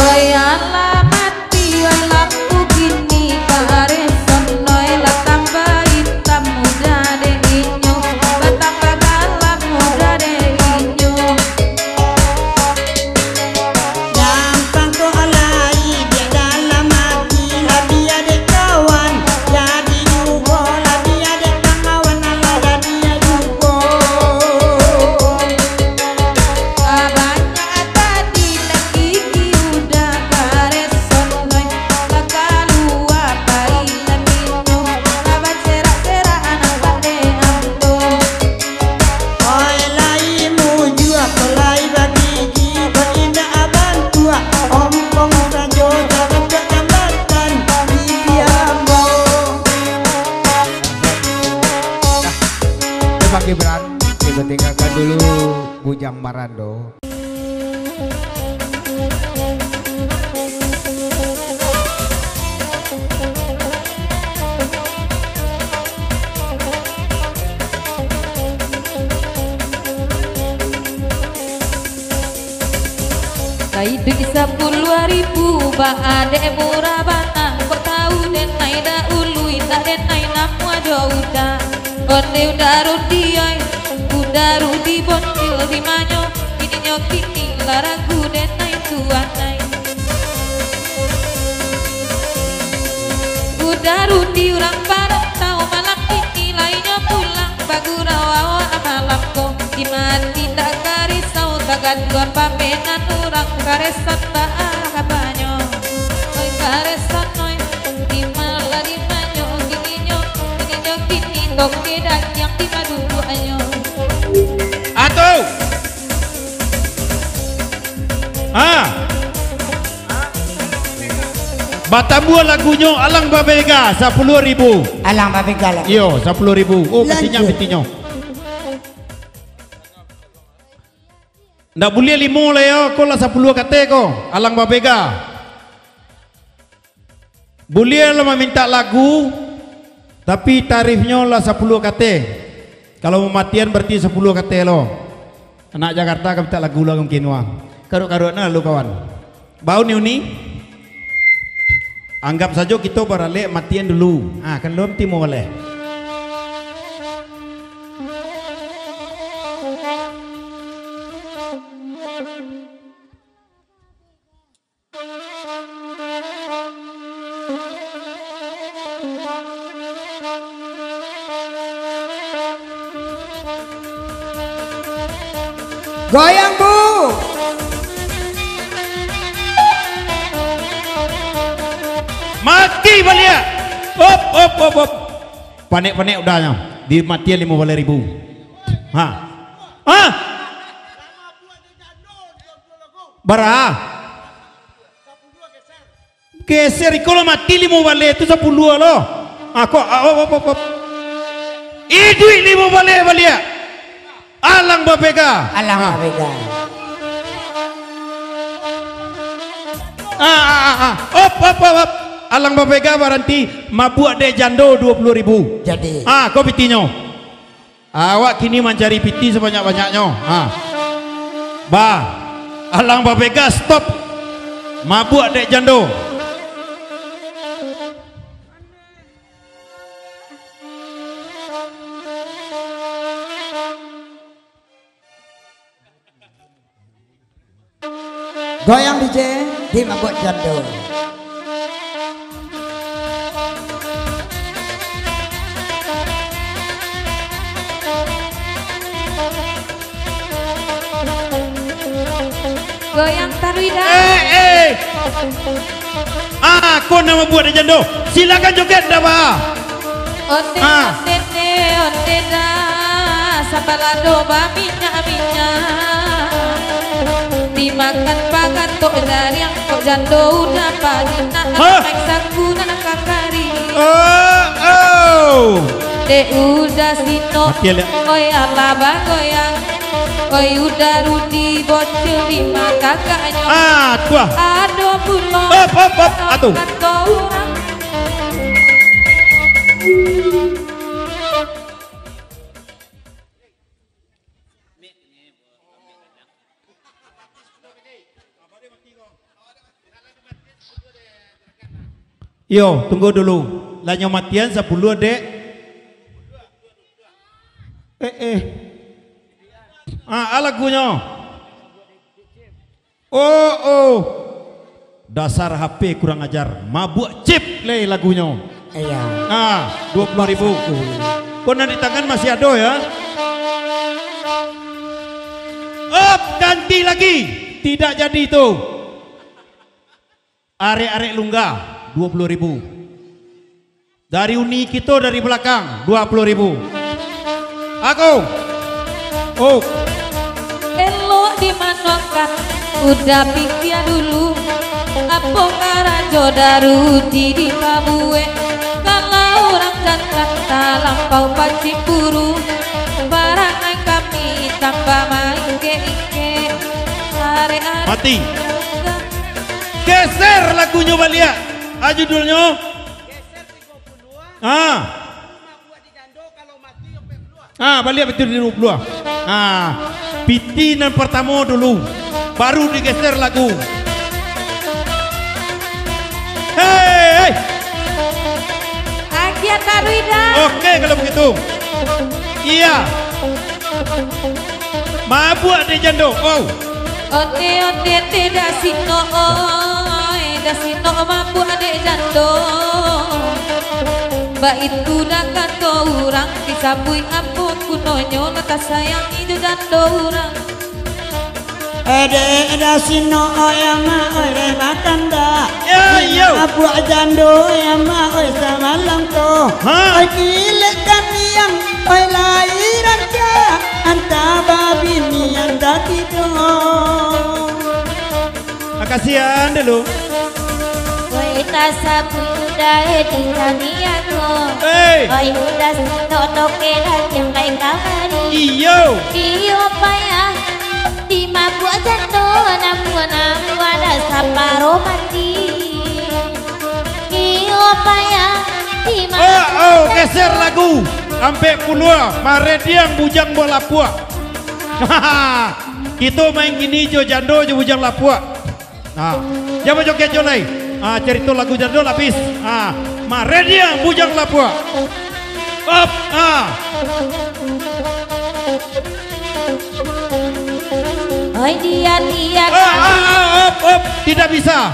oi alamati oi lapu gini kareson noi la tambah hitam muda de inyo betambah galak muda de inyo gampang kau alai dia dalam hati lagi ada kawan jadi juga lagi ada kawan ala jadi juga banyak tadi dan gigi udah kareson noi kakalua pailan inyo kabat serak-serak anak pade amdo oi lai muju aku lai bagi jiwa indah abang tua ompong sajo jangan tambahkan diambo Bang Gibran kita tinggalkan dulu Bujang Marando. Kai duit 10.000 ba ade murah batang kok tahu den nai da ului tak den nai namu aja udah konde udah rudi bontil di manyo kini nyokini laragu den nai tuan nai udah rudi orang bareng tahu malam ini lainnya pulang bagurawa malam kok dimati tak karisau tagan dua pamenan orang karesan banyo oi karesan noi di malah di manyo kini tok tidak yang di madu ayo Atau Batambu lagunya Alang Babega 10.000. alang babega lah Yo 10.000. Oh petinya. Ndak boleh 5 lah yo, kau lah 10 kata kau. Alang Babega. Boleh lah meminta lagu, tapi tarifnya lah 10 kata. Kalau mematian berarti 10 kata lo. Anak Jakarta kau minta lagu lah mungkin wah. Karuk-karuknya lu kawan. Bau ni. Anggap saja kita barale matian dulu. Kan belum timo boleh. goyang bu Mati balik. Op. Panik udahnya. Di matian 15.000. Bara. Geser iko lo mati limo balik itu 10 lo. Aku Idui limo balik. Alang babega. Op. Alang babega baranti mabuak de jando 20.000. Jadi. Kau pitinyo. Awak kini mencari piti sebanyak-banyaknya. Alang babega stop. Mabuak de jando. Goyang DJ di mabuk jando. Goyang Tarwida. Kau nama buat jando. Silakan joget dah bah. Onde da sabalado ba minya. Dimakan pakan tok dari yang kok jando udah pagi nak sangku nak kakari. De udah sino. Oi Allah bagoyang. Oi udah rudi bocil di mata kakaknya. Tua. Aduh pulau. Atuh. Yo, tunggu dulu. Lanyo matian 10 dek. Lagunya. Dasar HP kurang ajar. Mabuk chip le lagunya. Iya. 20.000. Kona di tangan masih ada ya. Ganti lagi. Tidak jadi itu. Arek-arek lunga 20.000. Dari uni kita dari belakang 20.000. Aku. Elo di manokan udah pikir dulu. Apa karajo daruti di kabue. Kalau orang jantan tak lampau pacik buru. Barangan kami tambah main ke-ike. Mati. Geser lagunya balia. Judulnya. Balik betul di 20. Pitinan pertama dulu. Baru digeser lagu. Hei. Agia Tarwida. Oke kalau begitu. Iya. Mabuk di jando. Onde tidak sino. Dasino mabuk di jando. Itu dah kata orang disabui ampun kunonyo nata sayang itu jando orang. Eda sino oyama ore makan dah. Yo. Abu jando oyama oi samalam to. Oi kilek kami yang oi lahiran ja anta babini anda tido. Makasihan dulu. Oi tasabui udah edinaniaku. Oi udah sino toke rajam kai kamari. Iyo payah di mabuk jando namu ada saparo mati. Iyo payah di mabuk. Geser lagu sampai puluh. Mare diang bujang bola puak. Kita main gini jo jando jo bujang lapua. Jangan joget jolai. Cerita lagu jando habis. Mare diang bujang lapua. Oi dia tidak bisa.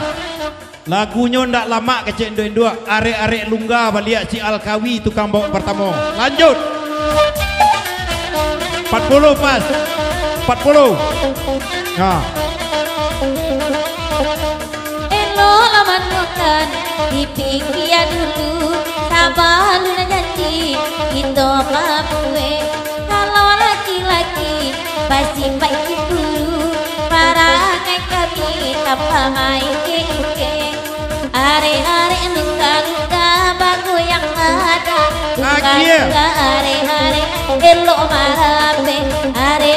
Lagunya ndak lama kecek dua arek-arek lungga balik si Alkawi tukang bawa pertama. Lanjut. 40 pas. 40. Elo lama nukan dipikir dulu. Sabar lu janji kita mampu. Kalau laki-laki pasti baik dulu. Para kami tanpa main ke. are luka-luka bagu yang ada. Luka-luka are elok marape. Are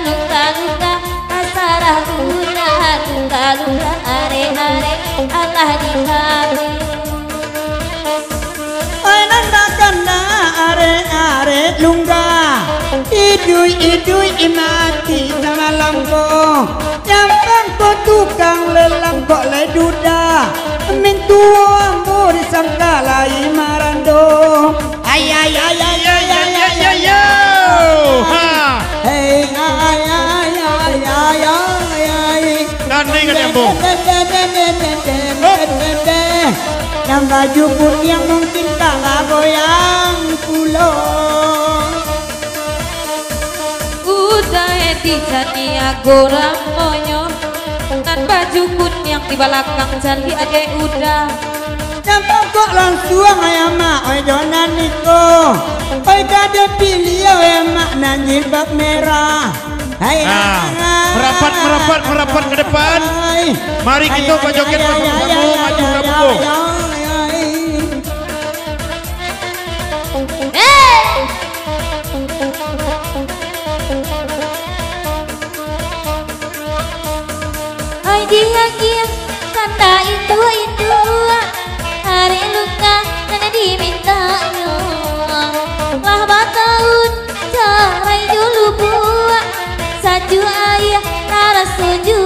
luka-luka asarah guna. Luka-luka are Allah dikabe. Kanda are lungga idui imati sama lampo nyampang ko tukang lelang kok le duda mintua ambo disangka lai marando ay hey Nani kan ambo yang baju pun yang mungkin tak goyang pulau udah di jadi agora monyo dan baju pun yang di belakang jadi ada udah campur kok langsung ayam mak oi jonan niko oi kade pilih oi mak nanjil bak merah hai merapat ke depan. Mari kita Pak Joget bersama-sama maju kampung. Hai dia kanda itu hari luka dan dimintanya lah batahun carai dulu buat saju ayah nara suju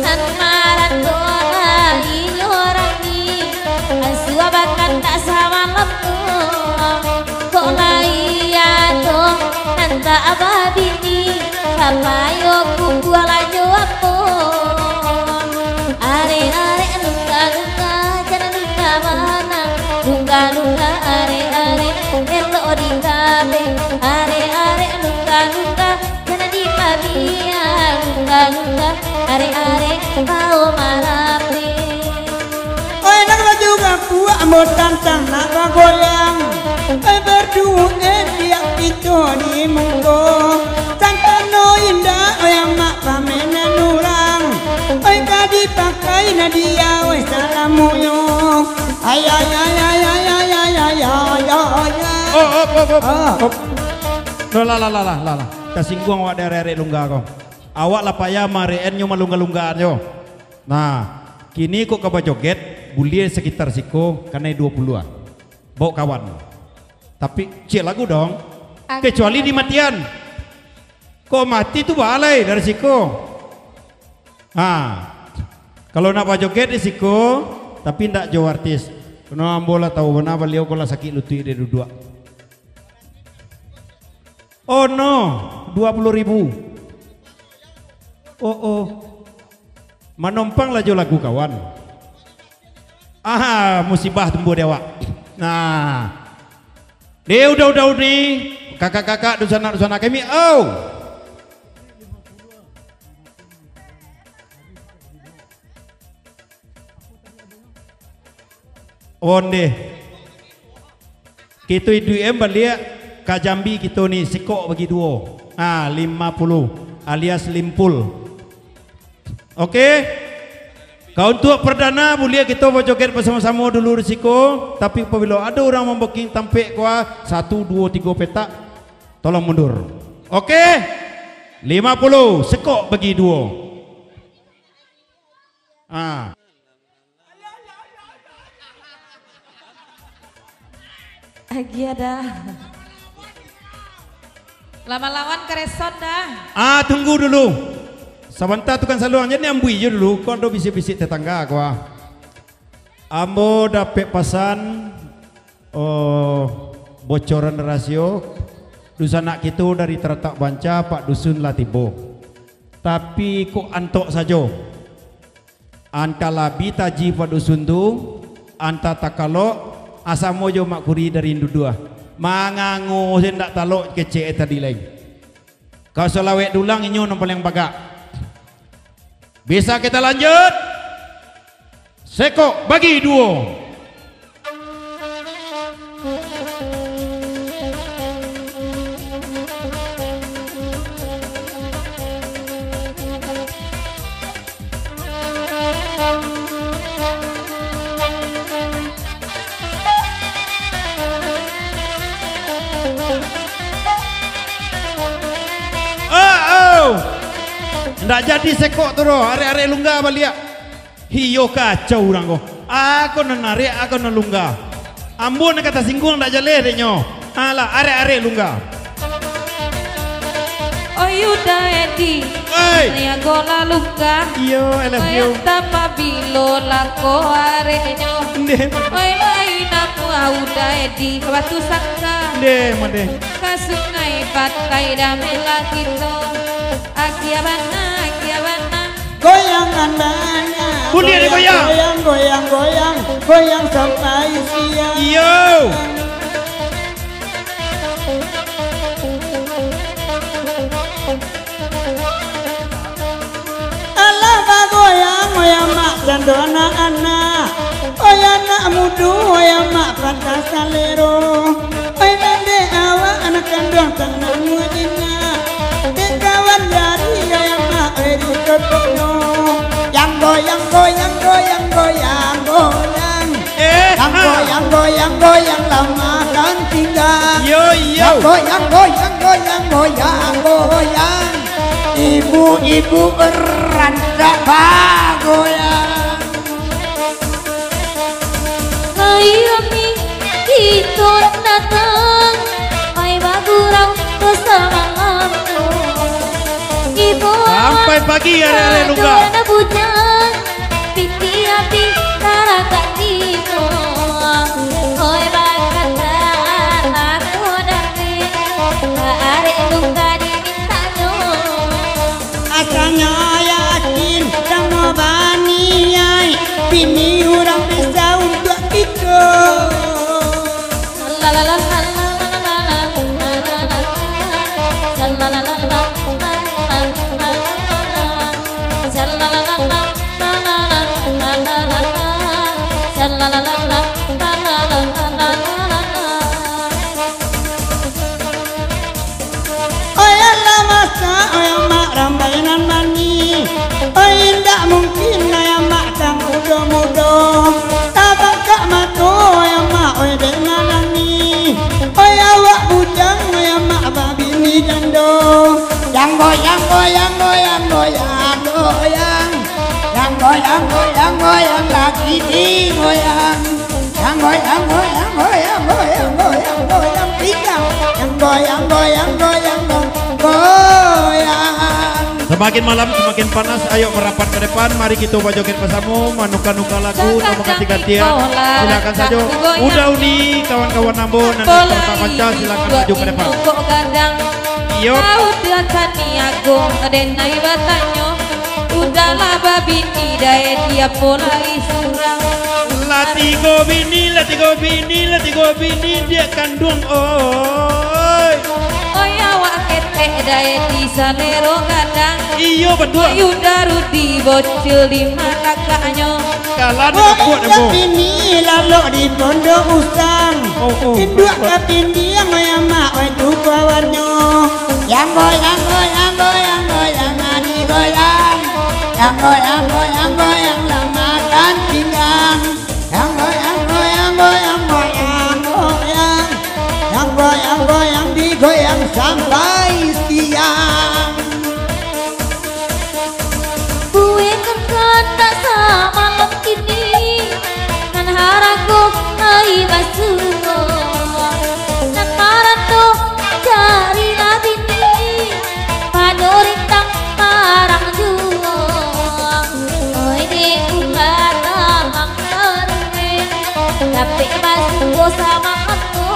dan maran doa ini orang ini asua bahkan tak sama lembu kok laya dong nanta abadini kapayo kukuah laju apa are luka-luka jangan luka mana luka-luka are elok dikabe are luka-luka jangan dikabian luka-luka are kau marape oi nak baju gapua mau tantang nak goyang oi berdua dia itu di mengko tantano indah oi mak pamena nurang oi kadi pakai nadia oi salamuyo ay Lah. Kasinggung awak derek lungga kau. Awak lah payah mareen nyo malungga-lunggaan yo. Nah, kini kok Pak Joget bulir sekitar siko karena 20-an. Bawa kawan. Tapi cek lagu dong. Kecuali di matian. Kok mati tuh balai dari siko. Kalau nak Pak Joget di siko, tapi ndak jauh artis. Kena ambola tahu mana beliau kalau sakit lutut dia dua. Oh no, 20.000. Oh. Manompang laju lagu kawan. Musibah tumbuh dewa. Nah, dia udah nih kakak-kakak dusana kami. Oh. Onde. Kita itu balik ke Jambi kita ni sikok bagi dua. 50 alias limpul. Oke. Kau untuk perdana boleh kita berjoget bersama-sama dulu risiko. Tapi apabila ada orang membuking tampik kuah 1, 2, 3 petak, tolong mundur. Oke. 50 sikok bagi dua. Lagi ada. Lama lawan kereson dah. Tunggu dulu. Sebentar tukang saluang jadi ambui je dulu. Kau ada bisik-bisik tetangga kau. Ambo dapat pesan bocoran rasio. Dusun nak kita dari Terletak Banca Pak Dusun Latibo. Tapi kok antok saja. Anta labi taji Pak Dusun tu. Anta takalok. Asamo jo makuri dari Indudua. Mangangu hendak talok kecek tadi lain. Kau selawek dulang inyo yang paling bagak. Bisa kita lanjut? Sekok bagi dua. Ndak jadi sekok tu roh, are-are lungga balik. Hiyo kacau orang ko. Aku narik, aku nalungga. Ambon kata singgung ndak jale denyo. Alah, are-are lungga. Oyuda edi, ya gola lungga. Yo, I love you. Tapa bilo lako arenyo. Oi lain aku auda edi, batu sangka. Mande. Kasungai pakai damela kita. Akiabana. Goyangan banyak. Boleh ada goyang. Goyang sampai siang. Yo. Allah goyang mak dan anak-anak. Anak mudu, mak patah salero. Nande awak anak kandung tangan mudina. Kawan dari mak eri kotono. Yang goyang. Yang goyang lama kan tinggal. Yo. Goyang. Ibu-ibu berantak goyang. Ayo mi kita datang, ay bagurang bersama kamu. Ibu sampai pagi are-are lungga. Bujang, pipi api tarakat ibu. Oi bakatan aku dari are lungga dimintanyo. Asanya yakin sama baniai, bini orang bisa untuk kita. Rambainan mani, indah mungkin ayam mak tang muda-muda. Tabak kak mato ayam mak dengan nani. Awak bujang ayam mak babini dando. Yang goyang lagi di goyang. Yang goyang pinggang. Yang goyang. Semakin malam semakin panas, ayo merapat ke depan. Mari kita joget bersama, manuka-nuka lagu, nama ganti-gantian. Silakan saja. Udah uni kawan-kawan Ambon dan Kota Panca, silakan maju ke depan. Yo. Udah tani agung denai batanyo. Udahlah babini daya dia pola isurang. Latigo bini dia kandung oi. Awak ketek daya di salero kadang. Iyo betul. Udah rudi bocil di mata kakaknya. Kalah dengan kuat nebo. Ini lalu di pondok usang. Kedua kapindi yang mak itu kawannya. Yang goyang nadi goyang. Yang goyang lama kan pinggang. Yang goyang digoyang sampai siang. Gue kekata sama malam kini, nan haraku hai basuh, nan maratu cari labini, padorintang parang juo. Oi di kata mangkarne, tapi basuh sama aku.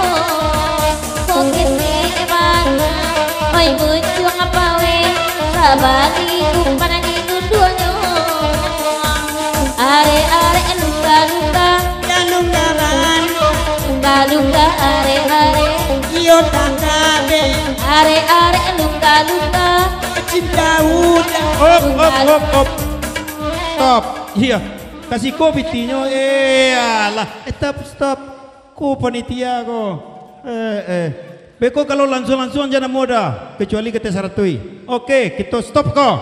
Oi bucung apa we sabagi kumpan itu duanya. Are lungga are iyo tanggabe. Are lungga cinta udah. Hop. Stop. Iya. Kasih kopi tinyo. Alah. Stop. Ku panitia ko. Beko kalau langsung jangan muda kecuali kita saratui. Oke, kita stop kok.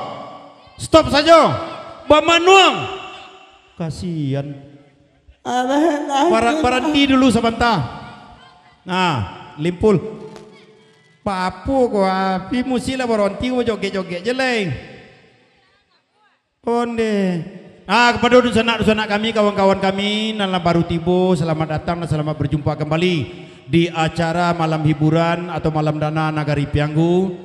Stop saja. Bamanuang. Kasihan. Berhenti dulu sebentar. Nah, limpul. Papu ko api musila berhenti ko joget-joget jeleng. Onde. Kepada dusanak kami, kawan-kawan kami, dalam baru tiba, selamat datang dan selamat berjumpa kembali di acara malam hiburan atau malam dana Nagari Pianggu